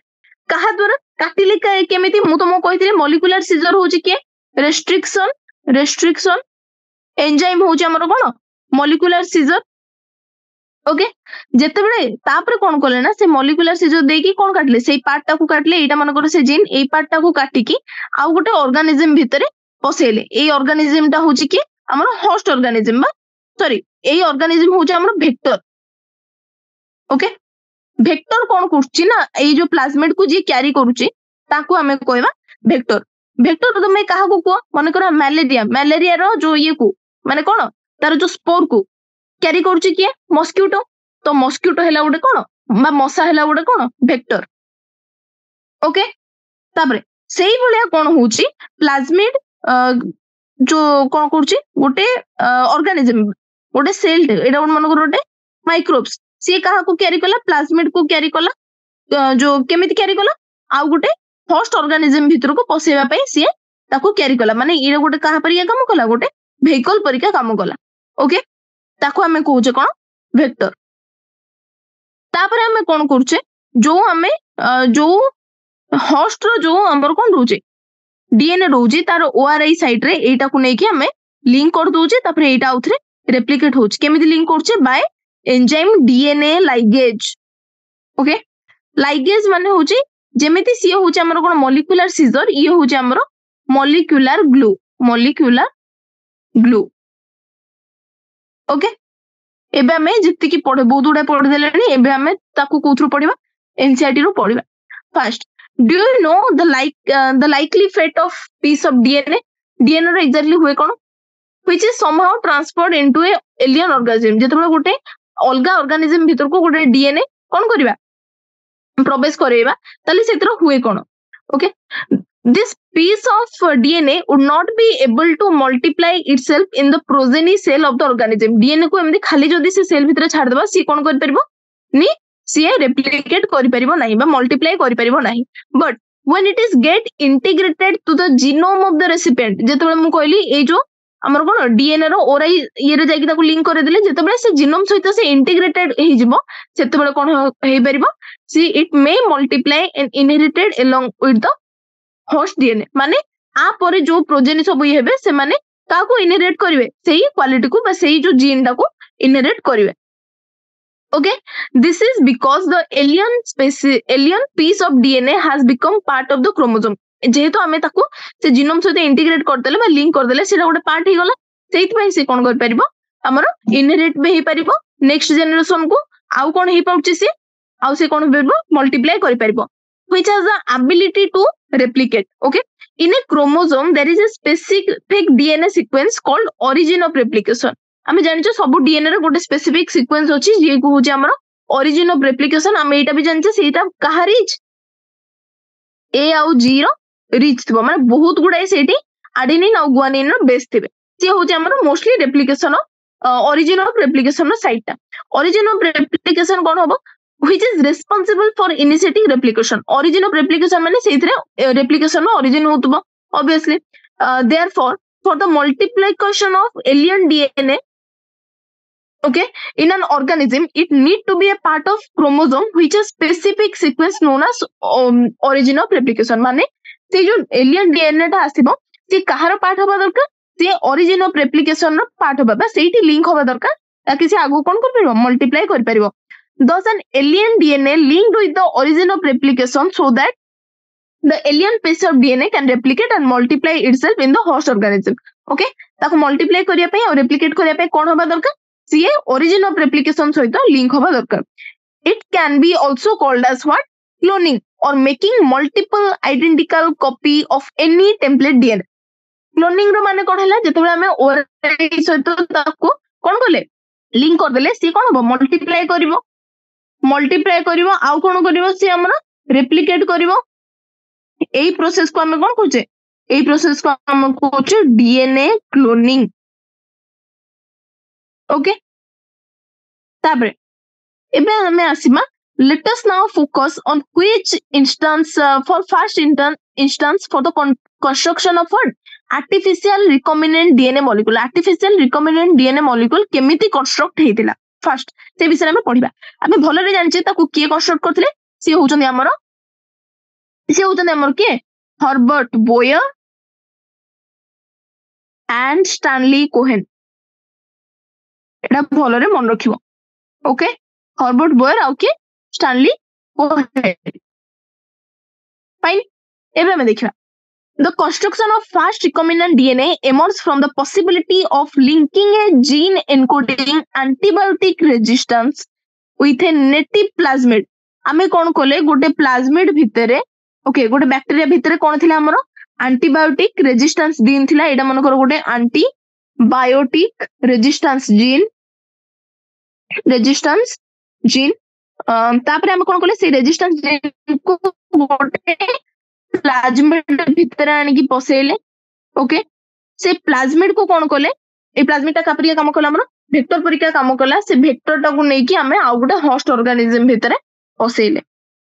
कहा द्वारा काटिले केमिति मु तुमको कहिथिले मॉलिक्यूलर सीजर होची के रेस्ट्रिक्शन एंजाइम होची हमर कोन मॉलिक्यूलर सीजर ओके जेतेबेले तापर कोन कोले ना से मॉलिक्यूलर सीजर देकी कोन काटले सेई पार्ट टाकू काटले एटा मन कर से जीन एई पार्ट टाकू काटी की आ गोटे ऑर्गेनिज्म भितरे पसेले एई ऑर्गेनिज्म टा होची के हमर होस्ट ऑर्गेनिज्म बा सॉरी एई ऑर्गेनिज्म होची हमर वेक्टर ओके वेक्टर कोन करछि ना एई जो प्लाज्मिड को जे कैरी करूछि ताकू हमें कहबा वेक्टर वेक्टर तुमे काहा को को मन कर मलेरिया रो जो ये को माने कोन तार जो स्पोर को कैरी करूछि के मस्किटो तो मस्किटो हैला गोटे कोन बा मशा हैला गोटे कोन वेक्टर ओके तापरे सेही भलिया कोन होछि प्लाज्मिड जो कोन करूछि गोटे ऑर्गेनिज्म गोटे सेल एटा मन कर गोटे माइक्रोब्स सी कहा को कैरी कला प्लाज्मिड को कैरी कला जो केमिति कैरी कला आ गोटे होस्ट ऑर्गेनिज्म भितर को पसेबा पई सी ताको कैरी कला माने ई गोटे कहा परिया काम कला गोटे व्हीकल परिका काम कला ओके ताको हमें कहूचे कोन वेक्टर तापर हमें कोन करछे जो हमें जो होस्ट रो जो हमर कोन रहउचे डीएनए रहउची तार ओआरआई साइट रे एटा को नै कि हमें लिंक कर दोचे तापर एटा उथरे रेप्लिकेट होची केमिति लिंक करछे bye enzyme DNA ligase okay ligase माने होची जेमिति सी होची हमर कोन मॉलिक्यूलर सीजर ये होची हमर मॉलिक्यूलर ग्लू ओके एबे हमें जित्ति की पढे बहुत उडा पढ देलेनी एबे हमें ताकू कोथरु पढिबा एनसीईआरटी रो पढिबा first do you know the likely fate of piece of DNA रो एक्जेक्टली हुए कोन which is somehow transferred into a alien organism जेतबे गोटे अलगा ऑर्गेनिज्म भीतर को गोटे डीएनए कोन करबा प्रवेश करेबा तले सेतर हुए कोन okay this piece of DNA would not be able to multiply itself in the progeny cell of the organism DNA को एमदी खाली जदी से सेल भीतर छाड़ देबा सी कोन कर परबो नी सी रेप्लिकेट कर परबो नाही बा मल्टीप्लाई कर परबो नाही but when it is get integrated to the genome of the recipient जेतबे मु कहली ए जो हमर कोन डीएनए रो ओराई ये रे जाकी ताको लिंक कर देले जेतबे से जीनोम सहित से इंटीग्रेटेड हे जिवो सेतबे कोन हे परबो see it may multiply and inherited along with the host DNA माने आ परे जो प्रोजेनी सब ये हेबे से माने काको इनहेरिट करिवे सेही क्वालिटी को बा सेही जो जीन टा को इनहेरिट करिवे okay this is because the alien piece of DNA has become part of the chromosome जेहेतु आमे ताको से जीनोम सहित इंटीग्रेट करदेले बा लिंक करदेले सेटा गोटे पार्ट ही गला सेहित पई से कोन कर परिबो हमर इनहेरिट बे ही परिबो नेक्स्ट जनरेशन को आउ कोन ही पाउची से आउ से कोन बेबो मल्टीप्लाई करि परिबो which has the ability to replicate okay in a chromosome there is a specific DNA sequence called origin of replication आमे जानछो सब डीएनए रे गोटे स्पेसिफिक सीक्वेंस अछि जे को होचे हमर ओरिजिन ऑफ रेप्लिकेशन आमे एटा भी जानछे सेटा कहा रिच ए आउ जी रो रिच थबो माने बहुत गुडा सेठी एडेनिन आउ गुआनिन रो बेस थिबे से होचे हमर mostly replication origin of replication रो साइट ता ओरिजिन ऑफ रेप्लिकेशन कोन होबो which is responsible for initiating replication origin of replication माने सेथरे रेप्लिकेशन रो ओरिजिन होतबो obviously therefore for the multiplication of alien DNA okay in an organism it need to be a part of chromosome which is specific sequence known as origin of replication माने से जो alien DNA टा आसीबो से कहार part होबा दरकार से origin of replication रो part होबा बा सेठी लिंक होबा दरकार ताकि से आगो कोन कर परबो मल्टीप्लाई कर परबो thus an alien DNA linked with the origin of replication so that the alien piece of DNA can replicate and multiply itself in the host organism okay ताको मल्टीप्लाई करिया पे और रेप्लिकेट करिया पे कोन होबा दरकार सीए ओरिजिन ऑफ रेप्लिकेशन सहित लिंक होबा दरकार it can be also called as what cloning और making multiple identical copy of any template DNA cloning रो माने कोन हला जेतेबे हमें ओआरएनए सहित ताको कोन करले लिंक कर देले सी कोन होबो मल्टीप्लाई करिवो आउ कोन करिवो सी हमरा रेप्लिकेट करिवो एई प्रोसेस को हमें कोन कहूचे एई प्रोसेस को हम कहूचे डीएनए क्लोनिंग ओके ताबरे एबे हमें आसीमा let us now focus on which instance for first instance for the construction of what artificial recombinant DNA molecule artificial recombinant DNA molecule केमिति construct हेतिला first से विषय में पढिबा हमें भलो रे जानचे ताकू के construct करथिले से होचंदी हमर के Herbert Boyer and Stanley Cohen एटा भलो रे मन रखिबो ओके हर्बर्ट बोयर आउ के स्टैनली कोहेन फाइन एबे हम देखिबा the construction of fast recombinant DNA emerges from the possibility of linking a gene encoding antibiotic resistance with a native plasmid आमे कोन कोले गोटे प्लाज्मिड भितरे ओके गोटे बैक्टीरिया भितरे कोन थिला हमरो एंटीबायोटिक रेजिस्टेंस जीन थिला एटा मन कर गोटे एंटीबायोटिक रेजिस्टेंस जीन तापरे हम कोन कोले से रेजिस्टेंस जीन को गोटे प्लाज्मिड भितर आनी की पसेले ओके से प्लाज्मिड को कोन कोले ए प्लाज्मिड ता कापरिया काम कला हमर वेक्टर परिका काम कला से वेक्टर टा को नै की हमें आ गोटे होस्ट ऑर्गेनिज्म भितर पसेले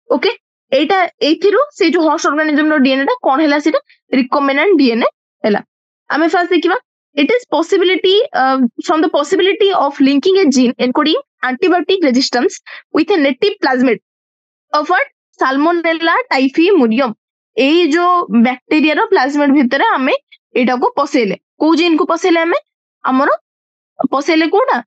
ओके एटा एथिरु से जो होस्ट ऑर्गेनिज्म नो डीएनए टा कोन हैला सेटा रिकॉम्बिनेंट डीएनए हैला हमें फर्स्ट देखिबा it is possibility from the possibility of linking a gene encoding antibiotic resistance with a native plasmid of what salmonella typhimurium ए जो बैक्टीरिया रो प्लाज्मिड भितर हमें एटा को पसेले को जीन को पसेले हमें हमर पसेले कोडा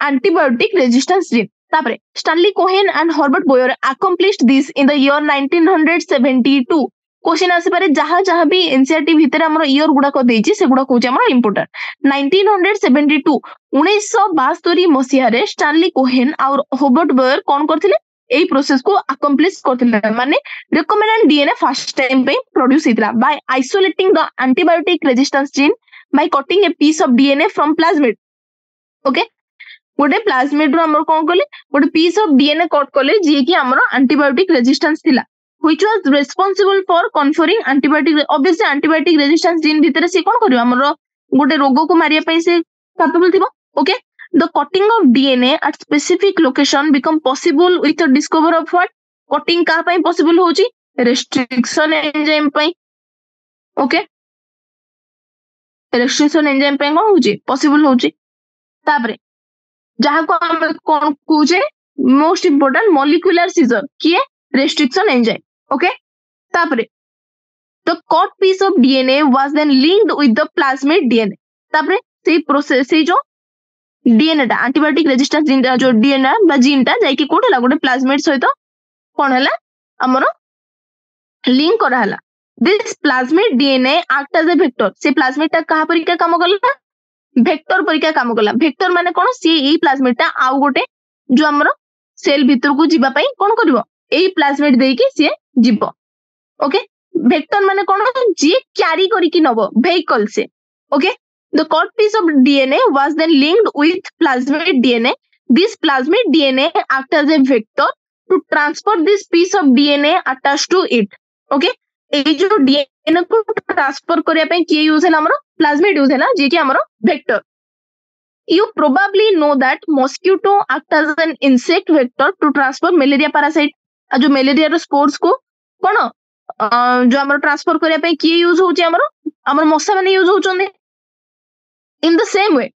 एंटीबायोटिक रेजिस्टेंस जीन तापरे Stanley Cohen and Herbert Boyer accomplished this in the year 1972 question आसे पारे जहां भी एनसीईआरटी भितर हमर ईयर गुडा को देछि से गुडा कोचे हमर इंपोर्टेंट 1972 1972 मसिया रे स्टैनली कोहेन और हर्बर्ट बोयर कोन करथिले एई प्रोसेस को अकम्प्लिश करथिले माने रिकॉम्बिनेंट डीएनए फर्स्ट टाइम पे प्रोड्यूस हितला by isolating the antibiotic resistance gene by cutting a piece of DNA from plasmid okay गोटे प्लाज्मिड रो हमर कोन करले गोटे पीस ऑफ डीएनए कट करले जे कि हमर एंटीबायोटिक रेजिस्टेंस थिला which was responsible for conferring antibiotic obviously antibiotic resistance gene भितर से कोन करियो हमर गोटे रोग को मारिया पई से कैपेबल थिबो okay the cutting of DNA at specific location become possible with the discover of what cutting का पई possible होची restriction enzyme पई ओके restriction enzyme पई कोन होची possible होची तापरे जहा को हम कोन कोजे मोस्ट इंपोर्टेंट मॉलिक्यूलर सीजर किए restriction enzyme ओके तापरे the caught piece of DNA was then linked with the plasmid DNA. तापरे सेही प्रोसेस सेही जो DNA टा एंटीबायोटिक रेजिस्टेंस जीन जो DNA बा जीन टा जाई कि कोठ हला गोटे प्लाज्मिड सहित कोन हला हमरो लिंक करा हला. This plasmid DNA act as a vector. से प्लाज्मिड टा कहा परिका काम करला वेक्टर परिका काम करला. वेक्टर माने कोन से ई प्लाज्मिड टा आउ गोटे जो हमरो सेल भीतर को जीवा पई कोन करबो एई प्लाज्मिड देई कि से जीवो. ओके वेक्टर माने कोन जे क्यारी करी कि नबो वेहिकल से. Okay the caught piece of DNA was then linked with plasmid DNA. This plasmid DNA act as a vector to transfer this piece of DNA attached to it. Okay ए जो DNA को transfer करिया पे के use है हमरो plasmid use है ना जे कि हमरो vector. You probably know that mosquito act as an insect vector to transfer malaria parasite. आ जो मलेरिया रो स्पोर्स को कोन जो हमरो ट्रांसफर करिया पे के यूज होची हमरो मशा माने use होचोंदे. In the same way,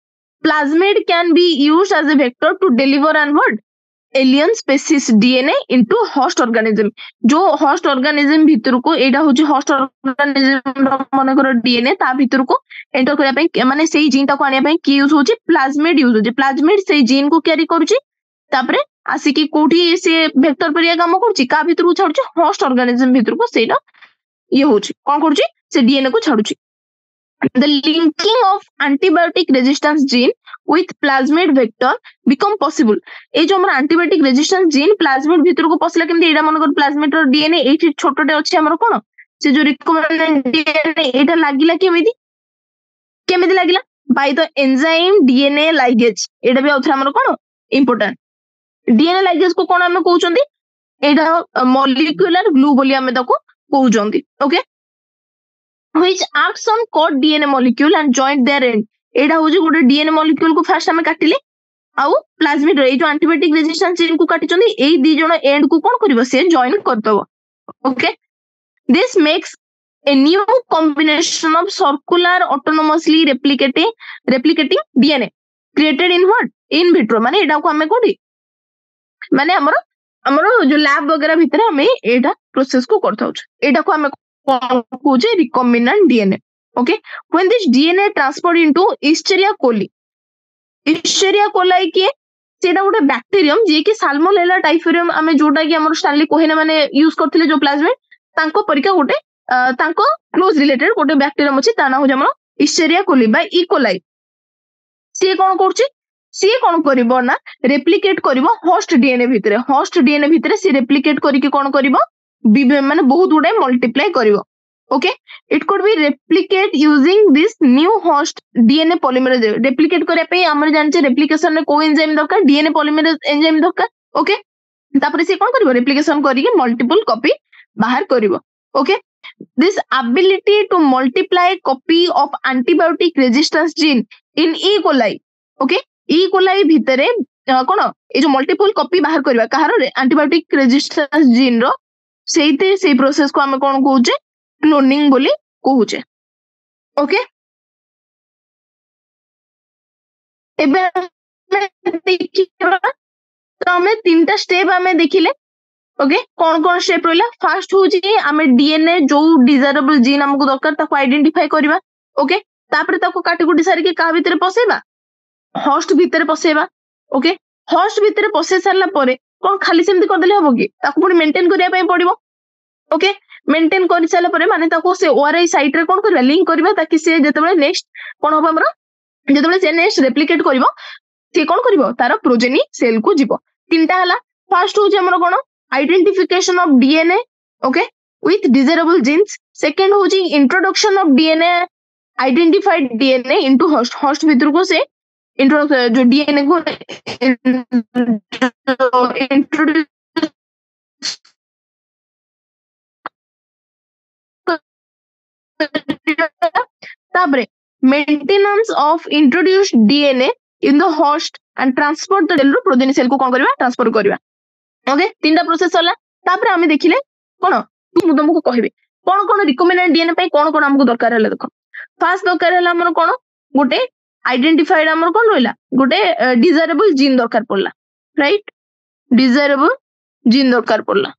plasmid can be used as a vector to deliver an what? Alien species DNA into host organism. जो host organism भीतर को एडा होची host organism माने करो DNA ता भीतर को एंटर करिया पे माने सेही जीन ता को आनिया पे की यूज होची plasmid यूज होची. plasmid सेही जीन को कैरी करूची तापरे आसी की कोठी से वेक्टर परिया काम करूची का भीतर को छाडुची host organism भीतर को सेना ये होची कोन करूची से DNA को छाडुची. The linking of antibiotic resistance gene with plasmid vector become possible. ए जो हमरा antibiotic resistance gene plasmid भीतर को पसला केमती एडा मन कर plasmid रो DNA एठी छोटटे अछि हमर कोन से जो recombinant DNA एटा लागिला केमिति लागिला by the enzyme DNA ligase. एडा भी औथरा हमर कोन important. DNA ligase को कोन हम कहउचंदी एडा molecular glue बोली हम ताको कहउचंदी. Okay which acts on caught DNA molecule and joint their end. एडा होजी गोटे DNA molecule को फर्स्ट हमें काटिले आउ प्लाज्मिड रे जो एंटीबायोटिक रेजिस्टेंस जीन को काटी चंदी एई दी जण एंड को कोन करबो से जॉइन करतबो. Okay this makes a new combination of circular autonomously replicating DNA created in what in vitro. माने एडा को हमें कोडी माने हमरो जो लैब वगैरह भीतर हमें एडा प्रोसेस को करथाउ एडा को हमें recombinant DNA. Okay, when this DNA transferred into Escherichia coli के सेटा गोटे बैक्टीरियम जे कि साल्मोनेला टाइफेरियम हमें जोटा कि हमर स्टैनली कोहेन माने यूज करथिले जो प्लाज्मिड तांको परिका गोटे तांको क्लोज रिलेटेड गोटे बैक्टीरियम अछि ता ना हो हमर Escherichia coli by E. coli. से कोन करछि से कोन करिवो ना रेप्लिकेट करिवो होस्ट DNA भितरे से रेप्लिकेट करी के कोन करिवो माने बहुत गुडे मल्टीप्लाई करिवो. Okay it could be replicate using this new host DNA polymerase. Replicate करे पे हमर जानचे रेप्लिकेशन में को एंजाइम दरकार DNA पॉलीमरेज एंजाइम दरकार. ओके तापरे से कोन करिवो रेप्लिकेशन करी के मल्टीपल कॉपी बाहर करिवो. Okay this ability to multiply copy of antibiotic resistance gene in E. coli. Okay E. coli भितरे कोन ए जो मल्टीपल कॉपी बाहर करबा कहारो एंटीबायोटिक रेजिस्टेंस जीन रो सेइते से प्रोसेस को हम कोन कहूचे क्लोनिंग बोली कहूचे. ओके एबे देखिबा तो हमें तीनटा स्टेप हमें देखिले. ओके कोन स्टेप रहला फर्स्ट होजी हमें डीएनए जो डिजायरेबल जीन हमको दरकार ताको आइडेंटिफाई करबा. ओके तापर ताको काटी कुटी सारी के का भीतर पसेबा होस्ट भीतर पसेबा. ओके होस्ट भीतर पसे सारला परे कोन खाली सेमती कर देले होबो कि ताको पुनी मेंटेन करिया पय पड़िबो. ओके मेंटेन करि साला परे माने ताको से ओआरआई साइट रे कोन करबा लिंक करबा ताकि से जेतेबेले नेक्स्ट कोन होबा हमरो जेतेबेले से नेक्स्ट रेप्लिकेट करबो से कोन करबो तारो प्रोजेनी सेल को जीवो. तीनटा हला फर्स्ट हो जे हमरो कोन identification of DNA. Okay with desirable genes. Second हो जे introduction of DNA identified DNA into host भीतर को से इंट्रोडक्शन जो डीएनए को इंट्रोड्यूस ताबरे maintenance of introduced DNA in the host and transfer the cell progeny cell को कोन करबा ट्रांसफर करबा. ओके तीनटा प्रोसेस होला ताबरे हमें देखिले कोन तू तुमको कहबे कोन रिकमेंडेड डीएनए पे कोन हमको दरकार हला. देखो फर्स्ट दरकार हला हमर कोन गोटे आइडेंटिफाइड हमर कोन रहला गोटे डिजायरेबल जीन दरकार पड़ला. राइट डिजायरेबल जीन दरकार पड़ला.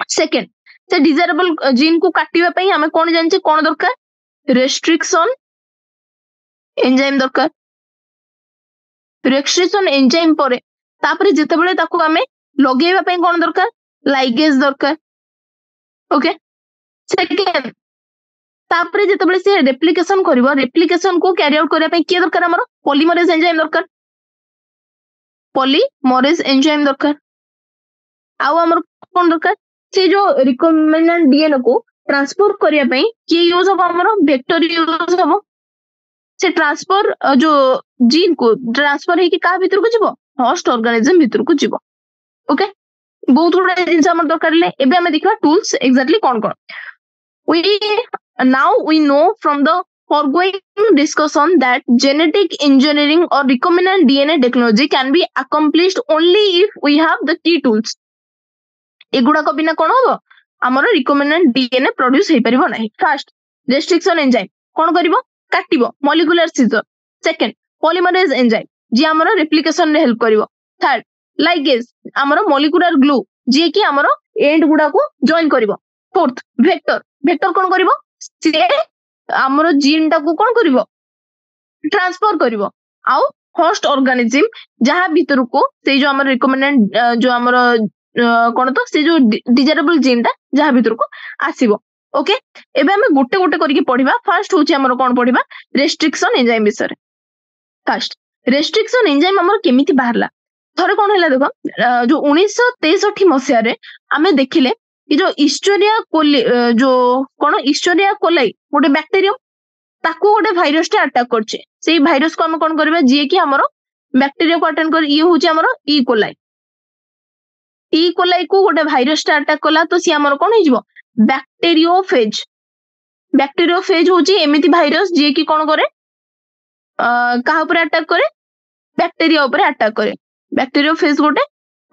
सेकंड से डिजायरेबल जीन को काटिबा पई हमें कोन जानचे कोन दरकार रेस्ट्रिक्शन एंजाइम दरकार रेस्ट्रिक्शन एंजाइम परे तापरे जेतेबेले ताको हमें लगेबा पई कोन दरकार लाइगेज दरकार ओके सेकेंड तापरे जेतेबेले से रेप्लिकेशन करिवो रेप्लिकेशन को कैरी आउट करिया पई के दरकार हमर पॉलीमरेज एंजाइम दरकार पॉलीमरेज एंजाइम दरकार आउ हमर कोन दरकार से जो रिकमेंडेड डीएनए को ट्रांसफर करिया पई के यूज हो हमर वेक्टर यूज हो से ट्रांसफर जो जीन को ट्रांसफर है कि का भीतर को जीवो होस्ट ऑर्गेनिज्म भीतर को जीवो ओके बहुत गुडा जिंस हमर दरकार ले एबे हम देखबा tools exactly cone cone we now we know from the foregoing discussion that genetic engineering or recombinant DNA technology can be accomplished only if we have the key tools एगुडा को बिना कोन हो हमर recombinant DNA प्रोड्यूस हे परिबो नाही first restriction enzyme कोन करिवो काटिबो molecular scissor second polymerase enzyme जे हमर रेप्लिकेशन रे हेल्प करिवो थर्ड लाइगेज हमर मॉलिक्यूलर ग्लू जे कि हमर एंड गुडा को जॉइन करिवो फोर्थ वेक्टर वेक्टर कोन करिवो से हमर जीन टा को कोन करिवो ट्रांसफर करिवो आउ होस्ट ऑर्गेनिज्म जहां भीतर को से जो हमर रिकमेंडेड जो हमर कोन तो से जो डिजायरेबल जीन टा जहां भीतर को आसीबो ओके एबे हम गोटे गोटे करके पढिबा फर्स्ट होची हमर कोन पढिबा रेस्ट्रिक्शन एंजाइम विषय फर्स्ट रेस्ट्रिक्शन एंजाइम हमर केमिति बाहरला थरे कोन हैला देखो जो 1963 मसिया रे हमें देखिले कि जो इस्टोरिया कोली जो कोन इस्टोरिया कोलाई गोटे बैक्टीरियम ताकू गोटे भाइरस टे अटैक करछे सेही भाइरस को हम कोन करबा जे कि हमर बैक्टीरिया को अटैक कर ई होची हमर ई कोलाई को गोटे भाइरस टे अटैक कला तो सी हमर कोन हिजबो बैक्टीरियोफेज होची एमिति भाइरस जे कि कोन करे कहा ऊपर अटैक करे बैक्टीरिया ऊपर अटैक करे बैक्टीरियोफेज गोटे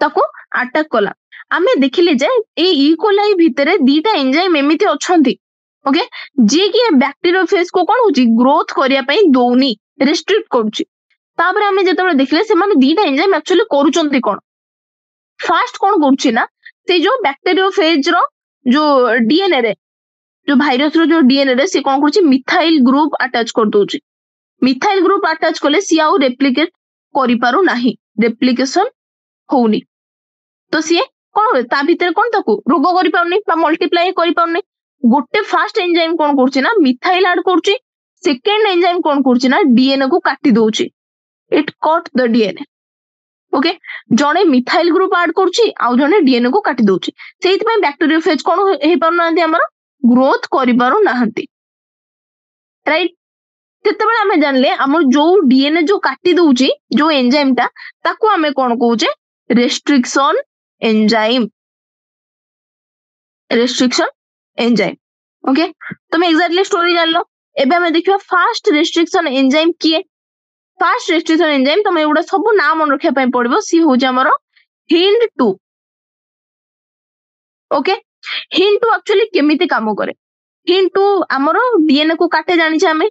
ताको अटैक कला आमे देखिले जे ए ई कोलाई भितरे दीटा एंजाइम एमिति अछंती ओके जे कि बैक्टीरियोफेज को कोन होची ग्रोथ करिया पई दोनी रेस्ट्रिक्ट करछि तापर आमे जेतबे देखले से माने दीटा एंजाइम एक्चुअली करूचंती कोन फर्स्ट कोन करछि ना से जो बैक्टीरियोफेज रो जो डीएनए रे जो भाइरस रो जो डीएनए रे से कोन करछि मिथाइल ग्रुप अटैच कर दोछि मिथाइल ग्रुप अटैच करले सी आउ रेप्लिकेट करि पारु नाही रेप्लिकेशन होउनी तो सी कोन ता भीतर कोन ताकू रोग करि पाउनी बा मल्टीप्लाई करि पाउनी गोटे फर्स्ट एंजाइम कोन करछि ना मिथाइल ऐड करछि सेकंड एंजाइम कोन करछि ना डीएनए को काटी दोछि it cut the DNA okay जणे मिथाइल ग्रुप ऐड करछि आ जणे डीएनए को काटी दोछि सेहित पय बैक्टीरियोफेज कोन हे पारु नांती हमर ग्रोथ करि पारु नांती राइट तेतबेले हमें जानले हमर जो डीएनए जो काटी दोछि जो एंजाइम ता ताकू हमें कोन कहूचे रेस्ट्रिक्शन एंजाइम ओके तुम एग्जैक्टली स्टोरी जान लो एबे हमें देखियो फर्स्ट रेस्ट्रिक्शन एंजाइम किए फर्स्ट रेस्ट्रिक्शन एंजाइम तुम एगुडा सब नाम मन रखिया पय पड़िबो सी हो जे हमर हिंड2 ओके हिंड2 एक्चुअली केमिति काम करे हिंड2 हमर डीएनए को काटे जानि छ हमें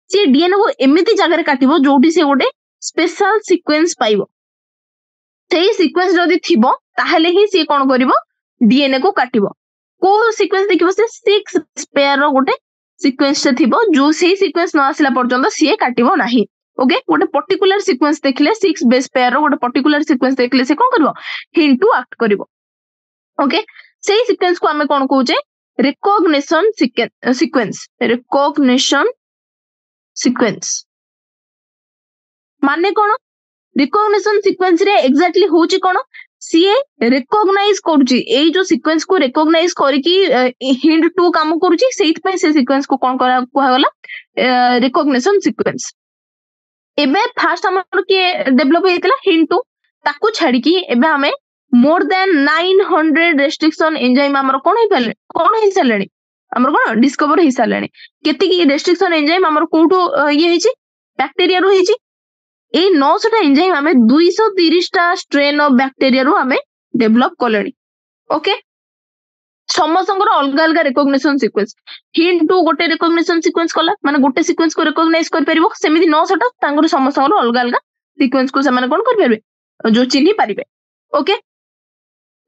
सी डीएनए को एमिति जगह रे काटिबो जोटी से गोटे स्पेशल सीक्वेंस पाइबो सेही सीक्वेंस जदी थिबो ताहले ही सी कोन करिवो डीएनए को काटिबो को सीक्वेंस देखिबो से 6 पेयर रो गोटे सीक्वेंस से थिबो जो सेही सीक्वेंस न आसिला पर्यंत सी काटिबो नाही ओके गोटे पर्टिकुलर सीक्वेंस देखले 6 बेस पेयर रो गोटे पर्टिकुलर सीक्वेंस देखले से कोन करबो हिंड2 एक्ट करिवो ओके सेही सीक्वेंस को हमें कोन कहूचे रिकॉग्निशन सीक्वेंस माने कोन रिकॉग्निशन सीक्वेंस रे एग्जैक्टली होची कोन सीए रिकॉग्नाइज करूची एई जो सीक्वेंस को रिकॉग्नाइज करिकी हिंड2 काम करूची सेहित पय से सीक्वेंस को कोन करा गला रिकॉग्निशन सीक्वेंस एबे फर्स्ट हमर के डेवलप हेतला हिंड2 ताकू छाडी की एबे हमें मोर देन 900 रेस्ट्रिक्शन एंजाइम हमर कोन हे सलेनी हमर कोन डिस्कवर हे सलेनी केते की रेस्ट्रिक्शन एंजाइम हमर कोठो ये हेची बैक्टीरिया रो हेची ए 900 टा एंजाइम हमें 230 टा स्ट्रेन ऑफ बैक्टीरिया रो हमें डेवलप करलेनी ओके समसंगर अलग अलग रिकॉग्निशन सीक्वेंस हिंड2 गोटे रिकॉग्निशन सीक्वेंस कला माने गोटे सीक्वेंस को रिकॉग्नाइज कर परिबो सेमिति 900 टा तांगर समसंगर अलग अलग सीक्वेंस को से माने कोन कर परबे जो चिन्ही परिबे ओके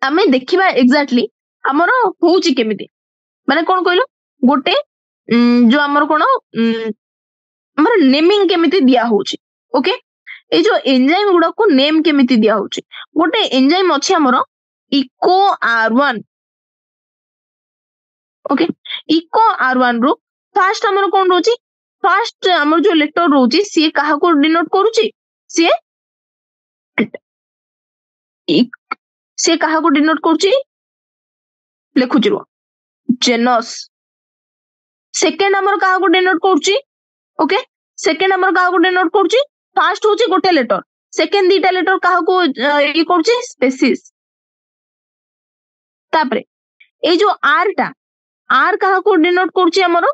हमें देखिबा एग्जैक्टली आमर होउची केमिति माने कोन कहलो गोटे जो आमर कोन आमर नेमिंग केमिति दिया होउची ओके ए जो एंजाइम गुडा को नेम केमिति दिया होउची गोटे एंजाइम अछि आमर Eco R1 okay Eco R1 रो फर्स्ट आमर कोन रोची फर्स्ट आमर जो लेटर रोची सी काहा को डिनोट करूची सी से काहा को डिनोट करूची लिखुची रो जेनस सेकंड आमर काहा को डिनोट करूची ओके सेकंड आमर काहा को डिनोट करूची फर्स्ट होची गोटे लेटर सेकंड दीटा लेटर काहा को ये करूची स्पेसीज तापरे ए जो आर टा आर काहा को डिनोट करूची आमर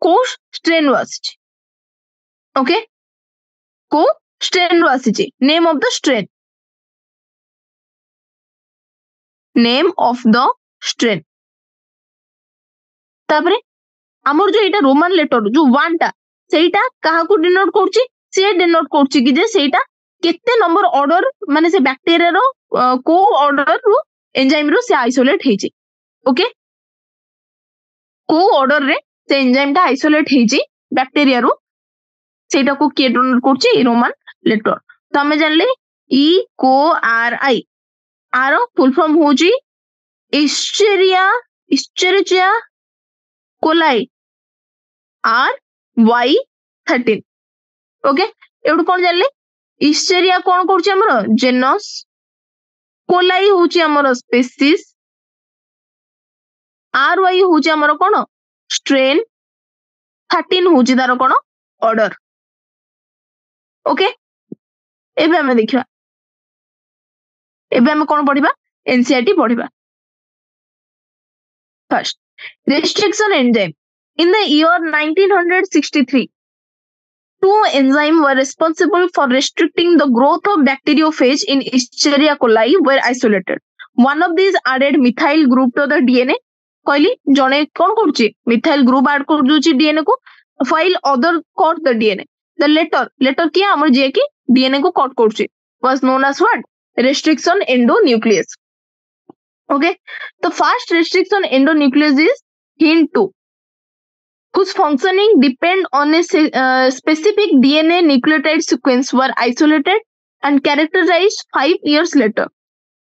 को स्ट्रेन वासिची ओके को स्ट्रेन वासिची name of the strain name of the strain तापरे आमर जो एटा रोमान लेटर जो वन टा सेटा काहा को डिनोट करूची से डिनोट करूची कि जे सेटा केते नंबर ऑर्डर माने से बैक्टीरिया रो को ऑर्डर रो एंजाइम रो से आइसोलेट हेची ओके को ऑर्डर रे से एंजाइम टा आइसोलेट हेची बैक्टीरिया रो सेटा को के डिनोट करूची रोमान लेटर तो हमें जानले ई को are I R full form होची इस्चेरिचिया कोलाई RY13 ओके एडु कोन जानले इस्चेरिया कोन करछि हमर जेनस कोलाई होछि हमर स्पीसीज RY होछि हमर कोन स्ट्रेन 13 होछि तार कोन ऑर्डर ओके एबे हम देखिबा एबे हम कोन पढिबा एनसीईआरटी पढिबा first restriction enzyme in the year 1963 two enzymes were responsible for restricting the growth of bacteriophage in Escherichia coli were isolated one of these added methyl group to the DNA कहली जने कोन करछि methyl group add कर दोछि DNA को while other caught the DNA the letter की हमर जे की DNA को cut करछि was known as what restriction endonuclease okay the first restriction endonuclease is HIN2 whose functioning depend on a specific DNA nucleotide sequence were isolated and characterized 5 years later.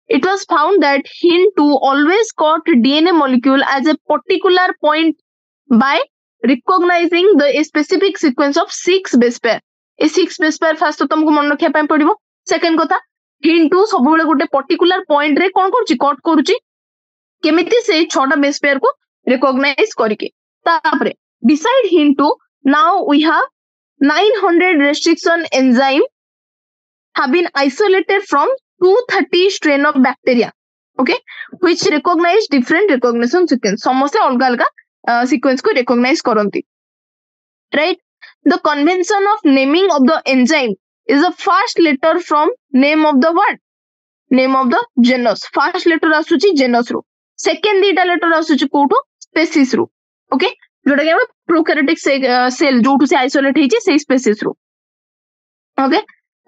It was found that HIN2 always caught DNA molecule as a particular point by recognizing a specific sequence of 6 base pair. A 6 base pair first तो तुमको मन रखिया पय पड़िबो second कथा HIN2 सब बेले गोटे particular point रे कोन करछि कट करूछि केमिति से 6टा बेस पेयर को रिकॉग्नाइज करके तापरे beside HIN2 now we have 900 restriction enzyme have been isolated from 230 strain of bacteria okay which recognize different recognition sequence समस्त अलग अलग sequence को recognize करंती right the convention of naming of the enzyme is the first letter from name of the word name of the genus first letter आसुची genus रो second दीटा letter आसुची कोठो species रो okay जोटा कि हम prokaryotic cell जोटू से isolate हेची से species रो okay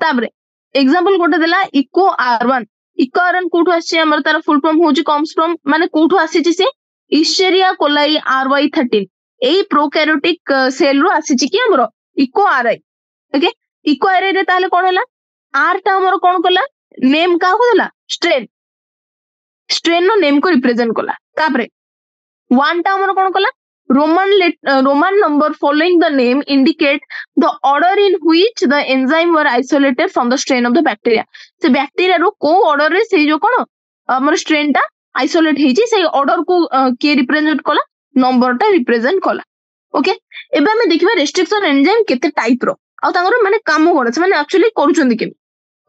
ताबरे example गोटे देला इको R1 इको R1 कोठो आसी हमर तार फुल फॉर्म होची कम्स फ्रॉम माने कोठो आसी से इस्चेरिया कोलाई RY13 एई प्रोकैरियोटिक सेल रो आसी कि हमर Eco RI okay Eco RI रे ताले कोन हला R ता हमर कोन कला नेम का हो देला स्ट्रेन नो नेम को रिप्रेजेंट कला ताबरे वन ता हमर कोन कला Roman number following the name indicate the order in which the enzyme were isolated from the strain of the bacteria. से bacteria रो को order रे से जो कोन हमर strain टा isolate हेची से order को के represent कला number टा represent कला ओके एबे हम देखिबा restriction enzyme केते टाइप रो आ तांगर माने काम कोन से माने एक्चुअली करूचंदी के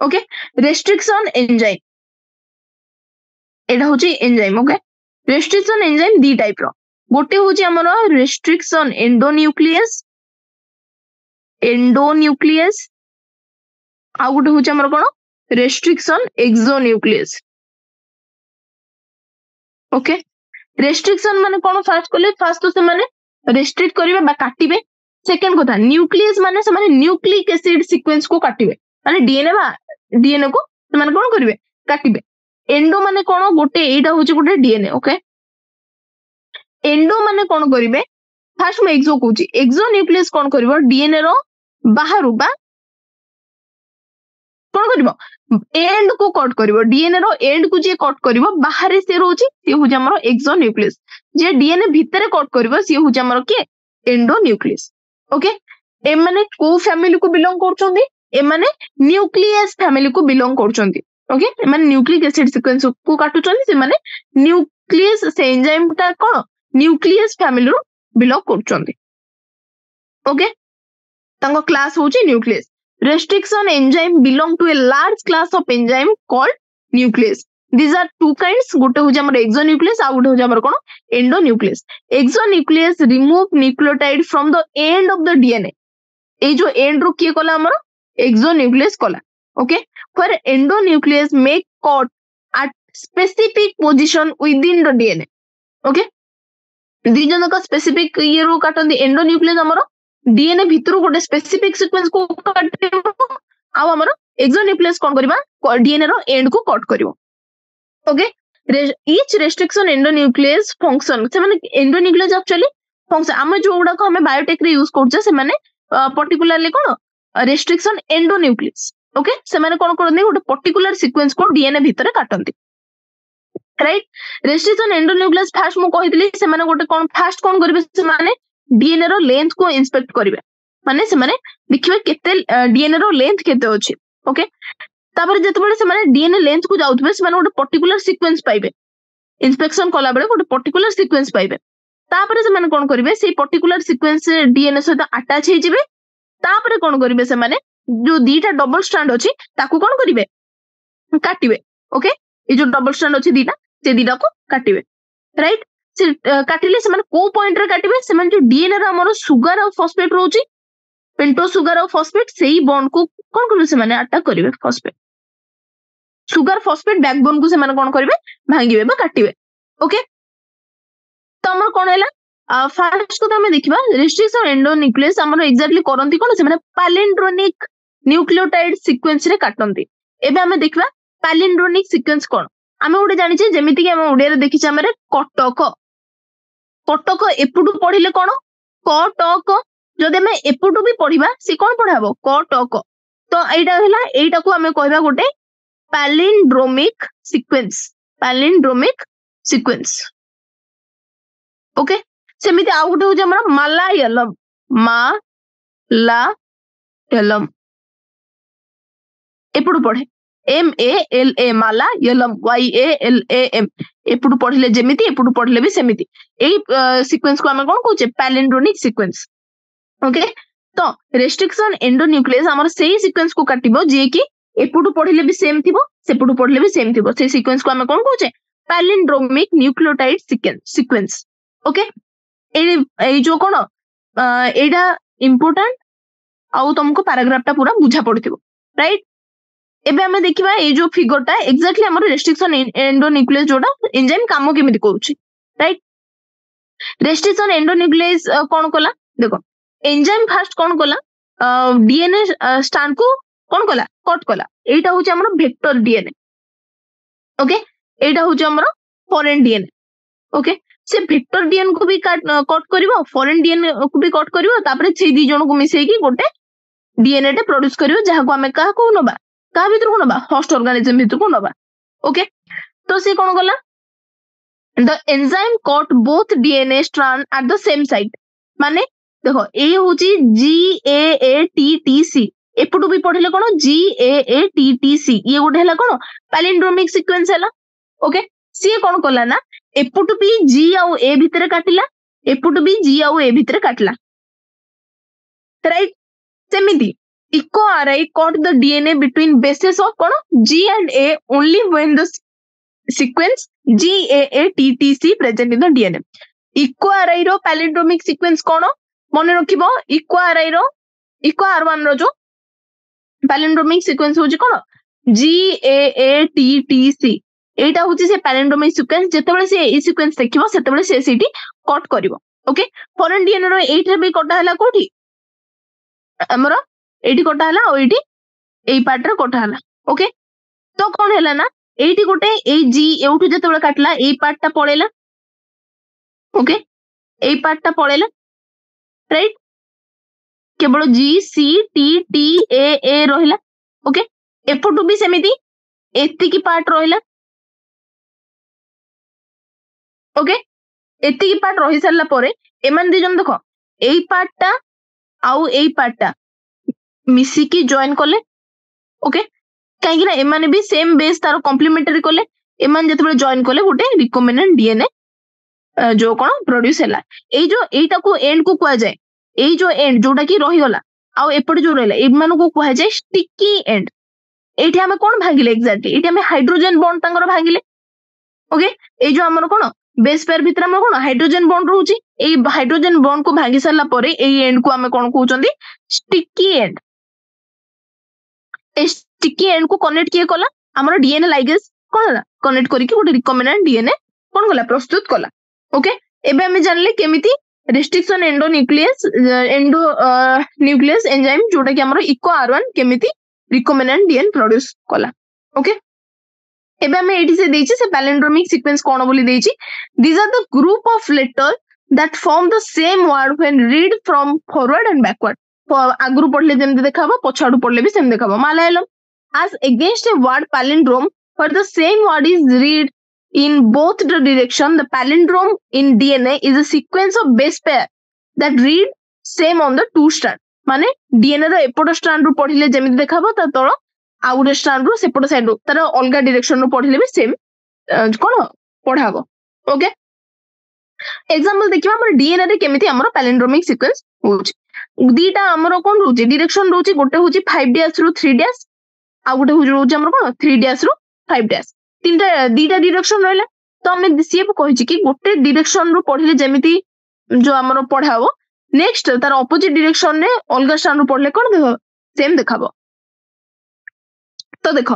ओके restriction enzyme एटा होची enzyme ओके restriction enzyme दी टाइप रो गोटे होची हमर restriction endonuclease आ गोटे होची हमर कोन restriction exonuclease ओके restriction माने कोन फर्स्ट कोले फर्स्ट तो से माने रेस्ट्रिक्ट करिवे बा काटिबे सेकंड कथा न्यूक्लियस माने से माने न्यूक्लिक एसिड सीक्वेंस को काटिबे माने डीएनए को से माने कोन करिवे काटिबे एंडो माने कोन गोटे एटा होची गोटे डीएनए ओके एंडो माने कोन करिवे फास्ट मैं एक्सो कहूची एक्सो न्यूक्लियस कोन करिवो डीएनए रो बाहरु बा कोन करिवो एंड को कट करिवो डीएनए रो एंड को जे कट करिवो बाहर से रहउची से होची हमरो एक्सो न्यूक्लियस जे डीएनए भितरे कट करिवो से होची हमरो के एंडो न्यूक्लियस ओके ए माने को फैमिली को बिलोंग करचोंदी ए माने न्यूक्लियस फैमिली को बिलोंग करचोंदी ओके ए माने न्यूक्लिक एसिड सीक्वेंस को काटुचोंदी से माने न्यूक्लियस से एंजाइम ता कोन न्यूक्लियस फैमिली रो बिलोंग करचोंदी ओके तांको क्लास होची nucleus restriction enzyme belong to a large class of enzyme called nuclease these are two kinds गोटे होची हमर exonuclease आ गोटे होची हमर कोन endonuclease exonuclease remove nucleotide from the end of the DNA ए जो end रो की कोला हमर exonuclease Cola okay for endonuclease make cut at specific position within the DNA okay दी जन का स्पेसिफिक ये रो काटन दी endonuclease हमर डीएनए भितर गोटे स्पेसिफिक सीक्वेंस को काटिबो आ हमर एक्सोन्यूक्लियस कोन करबा डीएनए रो एंड को कट करिवो okay each restriction endonuclease function से माने एंडोन्यूक्लियस एक्चुअली फंक्शन हम जो गुडा को हम बायोटेक रे यूज करछ से माने पर्टिकुलरली कोन रेस्ट्रिक्शन एंडोन्यूक्लियस ओके से माने कोन करन गोटे पर्टिकुलर सीक्वेंस को डीएनए भितर काटंती राइट रेस्ट्रिक्शन एंडोन्यूक्लियस फास्ट मु कहितली से माने गोटे कोन फास्ट कोन करबे से माने डीएनए रो लेंथ को इंस्पेक्ट करिवे माने से माने देखिबे केते डीएनए रो लेंथ केते अछि ओके तापर जते बेले से माने डीएनए लेंथ को जाउतबे से माने गोटे पर्टिकुलर सीक्वेंस पाइबे इंस्पेक्शन कला बेले गोटे पर्टिकुलर सीक्वेंस पाइबे तापर से माने कोन करिवे सेही पर्टिकुलर सीक्वेंस डीएनए सहित अटैच हे जिवे तापर कोन करिवे से माने जो दीटा डबल स्ट्रैंड अछि ताकू कोन करिवे काटिवे ओके ए जो डबल स्ट्रैंड अछि दीटा से दीटा को काटिवे राइट से काटिले से माने को पॉइंट रे काटिवे से माने जो डीएनए रा हमरो सुगर और फॉस्फेट रोची पेंटोज सुगर और फॉस्फेट सेही बॉन्ड को कोन करिवे से माने अटैक करिवे फॉस्फेट सुगर फॉस्फेट बैकबोन को से माने कोन करिवे भांगिवे बा काटिवे ओके तो हमर कोन हैला फर्स्ट को हमें देखिबा रेस्ट्रिक्शन एंडोन्यूक्लियस हमरो एग्जैक्टली करंती कोन से माने पैलिंड्रोनिक न्यूक्लियोटाइड सीक्वेंस रे काटंती एबे हमें देखबा पैलिंड्रोनिक सीक्वेंस कोन हमें उडे जानि जे जेमिति कि हम उडे रे देखि छ हमरे कटक कटक एपुटू पढिले कोन कटक जदि मैं एपुटू भी पढिबा से कोन पढाबो कटक तो एटा हैला एटा को हमें कहबा गोटे पैलिंड्रोमिक सीक्वेंस ओके सेमिति आ गोटे हो जे हमरा मलायालम एपुटू पढे MALA मालायालम YALAM एपुटू पढिले जेमिति एपुटू पढिले भी सेमिति एई सीक्वेंस को हम कोन कहूचे पैलिंड्रोनिक सीक्वेंस ओके तो रेस्ट्रिक्शन एंडोन्यूक्लियस हमर सेही सीक्वेंस को काटिबो जे कि एपुटू पढिले भी सेम थिबो सेपुटू पढिले भी सेम थिबो से सीक्वेंस को हम कोन कहूचे पैलिंड्रोमिक न्यूक्लियोटाइड सीक्वेंस ओके ए जो कोन एडा इंपोर्टेंट आउ तुमको पैराग्राफ ता पूरा बुझा पड़थिबो राइट एबे हमें देखिबा ए जो फिगर ता एग्जैक्टली हमर रेस्ट्रिक्शन एंडोन्यूक्लियस जोडा एंजाइम काम केमिति करूची राइट रेस्ट्रिक्शन एंडोन्यूक्लियस कोन कोला देखो एंजाइम फर्स्ट कोन कोला डीएनए स्ट्रैंड को कोन कोला कट कोला एटा होची हमर वेक्टर डीएनए ओके एटा होची हमर फॉरेन डीएनए ओके से वेक्टर डीएनए को भी कट करिवो फॉरेन डीएनए को भी कट करिवो तापरे से दी जण को मिसै की गोटे डीएनए टे प्रोड्यूस करिवो जहा को हमें का को नबा का भीतर को नबा होस्ट ऑर्गेनिज्म भीतर को नबा ओके तो से कोन कोला the enzyme cut both DNA strand at the same site माने देखो ए होची GAATTC एपुटू भी पढिले कोन GAATTC ये गोटे हला कोन पैलिंड्रोमिक सीक्वेंस हला ओके सी कोन कोला ना एपुटू भी G आउ A भीतर काटिला एपुटू भी G आउ A भीतर काटला राइट सेमिति Eco RI cut the DNA between bases of कोन G and A only when the sequence GAATTC present in the DNA Eco RI रो पैलिंड्रोमिक सीक्वेंस कोन मने रखिबो इको आरआई रो इको R1 रो जो पैलिंड्रोमिक सीक्वेंस होची कोन GAATTC एटा होची से पैलिंड्रोमिक सीक्वेंस जेतेबेले से ई सीक्वेंस देखिबो सेतेबेले से सीटी कट करिवो ओके फॉरेन डीएनए रो एटा भी कटा हला कोठी हमरो एटी कटा हला ओ एटी एई पार्ट रे कटा हला ओके तो कोन हला ना एटी गोटे जी एवठू जेतेबेले काटला एई पार्टटा पळेला ओके एई पार्टटा पळेला राइट केवल जी सी टी टी ए रहिला ओके एपटू भी सेमिति एतिकी पार्ट रहिला ओके एतिकी पार्ट रही सारला परे एमान दी जन देखो एई पार्टटा आउ एई पार्टटा मिसिकी जॉइन कले ओके कहीं ना एमाने भी सेम बेस तार कॉम्प्लीमेंटरी कले एमान जेतेबेले जॉइन कले गोटे रिकमेंडेड डीएनए जो कोन प्रोड्यूस हैला ए जो एटा को एंड को कुआ जाए ए जो एंड जोटा की रही गला आउ एपटे जो रहला एमान को कुआ जाए स्टिकी एंड एठी हमें कोन भांगिले एग्जैक्टली एठी हमें हाइड्रोजन बॉन्ड तांगर भांगिले ओके ए जो हमर कोन बेस पेयर भीतर हमर कोन हाइड्रोजन बॉन्ड रहउची ए हाइड्रोजन बॉन्ड को भांगी सारला परे ए एंड को हमें कोन कहउचंदी स्टिकी एंड ए स्टिकी एंड को कनेक्ट किए कला हमर डीएनए लाइगेज कोन होला कनेक्ट करिके गोटे रिकमेंडेड डीएनए कोन गला प्रस्तुत कला ओके एबे हमें जानले केमिति रेस्ट्रिक्शन एंडो न्यूक्लियस एंजाइम जोटा कि हमर इको आर1 केमिति रिकमेंडेड डीएनए प्रोड्यूस कला ओके एबे हमें एटी से देछि से पैलिंड्रोमिक सीक्वेंस कोन बोली देछि these are the group of letter that form the same word when read from forward and backward आगुरु पढ़ले जेमति देखाबो पछाडु पढ़ले भी सेम देखाबो Malayalam as against a word palindrome where the same word is read in both the direction the palindrome in DNA is a sequence of base pair that read same on the two strand माने DNA रो एपट strand रो पढ़िले जेमति देखाबो त तळ आ गुटे strand रो सेपट side रो तार अलगा direction रो पढ़िले भी same कोन पढ़ाबो okay example देखिबा हमर DNA रे केमिति हमर पैलिंड्रोमिक सीक्वेंस होउची दीटा हमर कोन रहउची डायरेक्शन रहउची गोटे होउची 5 डैश रो 3 डैश आ गोटे रहउची हमर कोन 3 डैश रो 5 डैश तीनटा दीटा डायरेक्शन रहला तो हमें सीएफ कहिची कि गोटे डायरेक्शन रो पढ़िले जेमिति जो हमर पढ़ाबो नेक्स्ट तार ऑपोजिट डायरेक्शन रे अलगा स्ट्रैंड रो पढ़ले कोन देखो सेम देखाबो तो देखो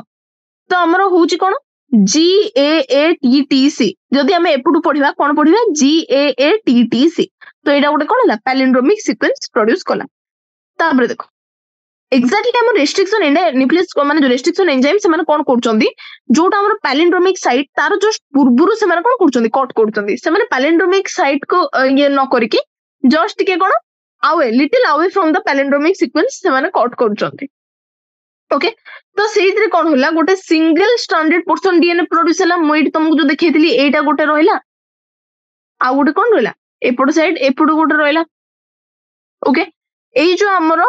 तो हमर होउची कोन GAATTC जदि हमें एपटू पढ़िबा कोन पढ़िबा GAATTC तो एटा गोटे कोन होला पैलिंड्रोमिक सीक्वेंस प्रोड्यूस कला तापर देखो एक्जेक्टली हम रेस्ट्रिक्शन न्यूक्लियस माने जो रेस्ट्रिक्शन एंजाइम से माने कोन करचंदी जोटा हमर पैलिंड्रोमिक साइट तार जस्ट पूर्वरु से माने कोन करचंदी कट करचंदी से माने पैलिंड्रोमिक साइट को ये न करके जस्ट के कोन away little away from the palindromic sequence से माने कट करचंदी ओके तो सेइतरे कोन होला गोटे single stranded portion DNA produce होला मोइट तुमको जो देखैतली एटा गोटे रहला आ गोटे कोन रहला एपट साइड एपट गोटे रहला ओके एई जो हमरो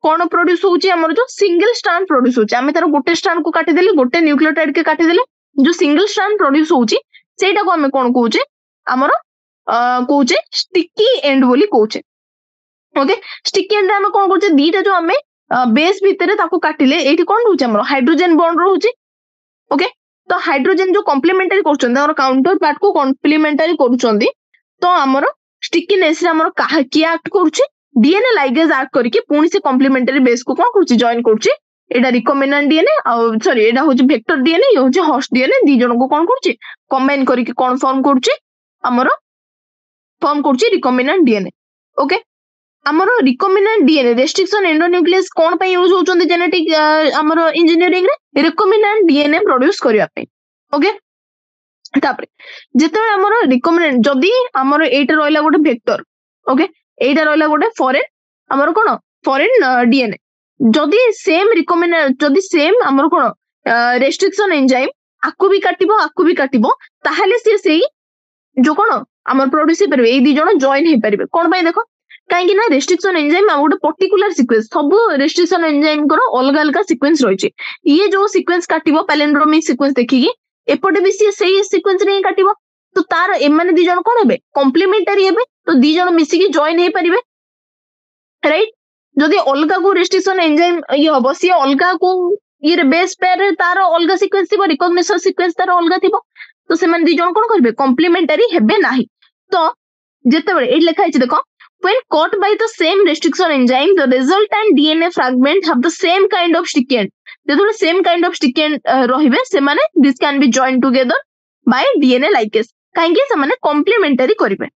कोन प्रोड्यूस होउची हमर जो सिंगल स्ट्रैंड प्रोड्यूस होउची हमें तार गोटे स्ट्रैंड को काटी देले गोटे न्यूक्लियोटाइड के काटी देले जो सिंगल स्ट्रैंड प्रोड्यूस होउची सेटा को हमें कोन कहउचे हमर कहउचे स्टिकी एंड बोली कहउचे ओके स्टिकी एंड हमें कोन कहउचे दीटा जो हमें बेस भितरे ताको काटिले एठी कोन रहउचे हमर हाइड्रोजन बॉन्ड रहउची ओके तो हाइड्रोजन जो कॉम्प्लीमेंटरी करचंदी और काउंटर पार्ट को कॉम्प्लीमेंटरी करूचंदी तो हमर स्टिकीनेस रे हमर की एक्ट करूची डीएनए लाइगेज एक्ट करके पुणी से कॉम्प्लीमेंटरी बेस को कोन करूची जॉइन करूची एटा रिकमेंडेड डीएनए सॉरी एटा होची वेक्टर डीएनए ये होची होस्ट डीएनए दी जन को कोन करूची कंबाइन करके कोन फॉर्म करूची हमर फॉर्म करूची रिकमेंडेड डीएनए ओके हमर रिकमेंडेड डीएनए रेस्ट्रिक्शन एंडोन्यूक्लियस कोन पे यूज होचंदी जेनेटिक हमर इंजीनियरिंग रे रिकमेंडेड डीएनए प्रोड्यूस करिया पे ओके तापरे जेते हमर रिकमेंडेड जदी हमर एटा रहला गोटे वेक्टर ओके एटा रहला गोटे फॉरेन हमर कोन फॉरेन डीएनए जदी सेम रिकमेंडेड जदी सेम हमर कोन रेस्ट्रिक्शन एंजाइम आकु भी काटिबो ताहाले से जो कोन हमर प्रोड्यूस हे परबे ए दी जण जॉइन हे परबे कोन भाई देखो कहीं ना रेस्ट्रिक्शन एंजाइम आ गोटे पर्टिकुलर सीक्वेंस सब रेस्ट्रिक्शन एंजाइम को अलग अलग सीक्वेंस रही ये जो सीक्वेंस काटिबो पैलिंड्रोमिक सीक्वेंस देखिकी एपटे भी सही सीक्वेंस रे काटिबो तो तार एमाने दी जण कोन हेबे कॉम्प्लीमेंटरी हेबे तो दी जण मिसिकी जॉइन हे परिबे राइट जदी अलगा को रेस्ट्रिक्शन एंजाइम ये हबो सी अलगा को ये बेस पेयर तार अलगा सीक्वेंस थिबो रिकॉग्निशन सीक्वेंस तार अलगा थिबो तो से दी जण कोन करबे कॉम्प्लीमेंटरी हेबे नाही तो जेते बेले ए लिखा है देखो when caught by the same restriction enzyme the resultant DNA fragment have the same kind of sticky end जेतो same kind of sticky end रहिबे से माने this can be joined together by DNA ligase काहे से माने complementary करिवे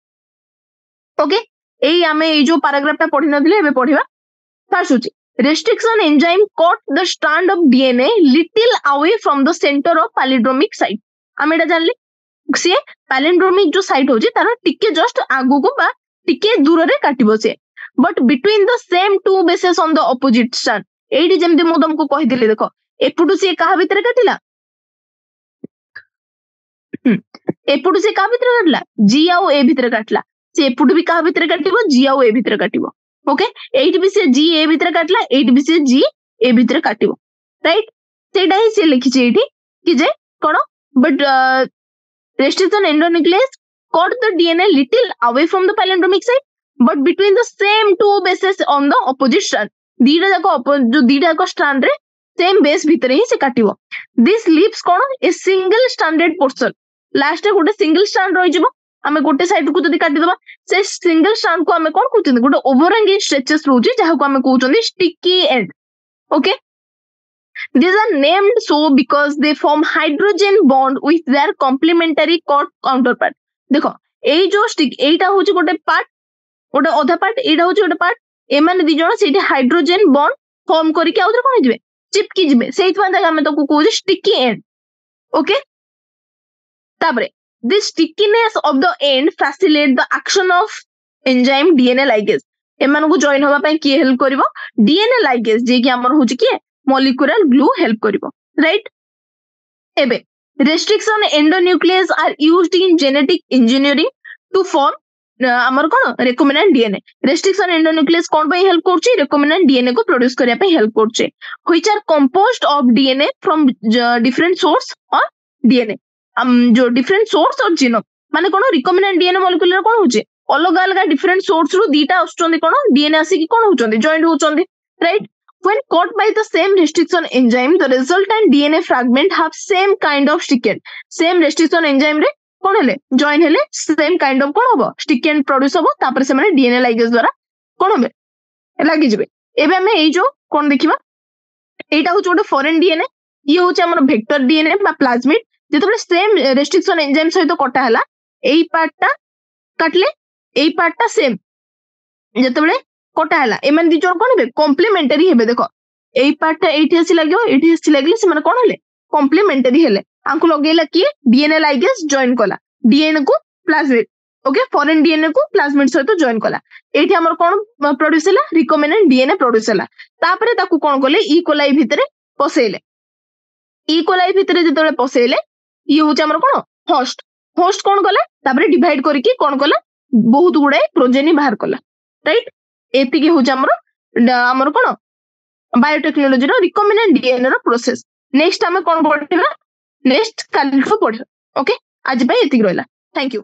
okay एई हमें ए जो पैराग्राफ ता पढि नथिले एबे पढिबा फर्स्ट होची restriction enzyme caught the strand of DNA little away from the center of palindromic site. आम एटा जानले सी palindromic जो साइट होची तार टिके जस्ट आगु को बा टिके दूर रे काटिबो से but between the same two bases on the opposite strand एडी जेमति मो तुमको कहि दिले देखो एपुटु से कहा भीतर काटिला एपुटु से कहा भीतर काटला जी आउ ए भीतर काटला से एपुटु भी कहा भीतर काटिबो जी आउ ए भीतर काटिबो ओके एट भी से जी ए भीतर काटला एट भी से जी ए भीतर काटिबो राइट सेटा ही से लिखि छै एठी कि जे कोन but restriction endonuclease caught the DNA little away from the palindromic site but between the same two bases on the opposite strand दीटा जाको जो दीटा जाको स्ट्रैंड रे सेम बेस भीतर ही से काटिबो दिस लीव्स कोन a single stranded portion last रे गोटे सिंगल स्ट्रैंड रहि जिवो हमें गोटे साइड को जदी काटि दबा से सिंगल स्ट्रैंड को हमें कोन कहउछन गोटे ओवरहैंगिंग स्ट्रेचेस रहउची जहा को हमें कहउछन sticky end okay These are named so because they form hydrogen bond with their complementary counterpart. देखो एई जो स्टिक एटा होची गोटे पार्ट गोटे अधा पार्ट एटा होची गोटे पार्ट ए माने दि जण सेठी हाइड्रोजन बॉन्ड फॉर्म करके आउथर कोन जिवे चिपकी जिवे सेइत माने हम तो कहू स्टिकी एंड ओके ताबरे this stickiness of the end facilitate the action of enzyme DNA ligase एमान को जॉइन होबा पय की हेल्प करबो DNA ligase जे कि हमर होची की molecular glue help करिवो राइट एबे restriction endonuclease are used in genetic engineering to form हमर कोन recombinant DNA restriction endonuclease कोन पय हेल्प करछि recombinant DNA को प्रोड्यूस करिया पय हेल्प करछि which are composed of DNA from different source or DNA जो different source और genome माने कोन recombinant DNA molecular कोन होछि अलग अलग different source रु दीटा आछुचंदी कोन DNA आसी कि कोन होचंदी जॉइंट होचंदी right When caught by the same restriction enzyme, the resultant DNA fragment have same kind of stick end. Same restriction enzyme रे कौन हेले join हेले same kind of कौन होबो stick end produce होबो तापर से माने DNA ligase द्वारा कौन होबे लागि जिबे एबे हमें एई जो कौन देखिबा एटा हो छोटे फॉरेन DNA ये होचे हमर वेक्टर DNA बा प्लाज्मिड जेतबे सेम restriction enzyme सहित कटा हला एई पार्टटा काटले एई पार्टटा सेम जेतबे कोटा हला एमन दि जोर कोन बे कॉम्प्लीमेंटरी हेबे देखो एई पार्टटा एठी आसी लागो एठी आसी लागले से माने कोन हेले कॉम्प्लीमेंटरी हेले आंकु लगेला कि DNA ligase join Cola DNA को प्लाज्मिड ओके फॉरेन डीएनए को प्लाज्मिड सहित जॉइन कोला एठी हमर कोन प्रोड्यूस हला रिकमेंडेड डीएनए प्रोड्यूस हला तापरे ताकू कोन कोले ई कोलाई भितरे पसेले ई कोलाई भितरे जेतबे पसेले ई होचे हमर कोन होस्ट होस्ट कोन कोला तापरे डिवाइड करके कोन कोला बहुत गुडे प्रोजेनी बाहर कोला राइट एतिकी हो हमर कोन बायोटेक्नोलॉजी रो रिकमेंडेड डीएनए रो प्रोसेस नेक्स्ट हमें कोन पढिबा नेक्स्ट काल को पढिबा ओके आज भाई एतिकी रहला थैंक यू।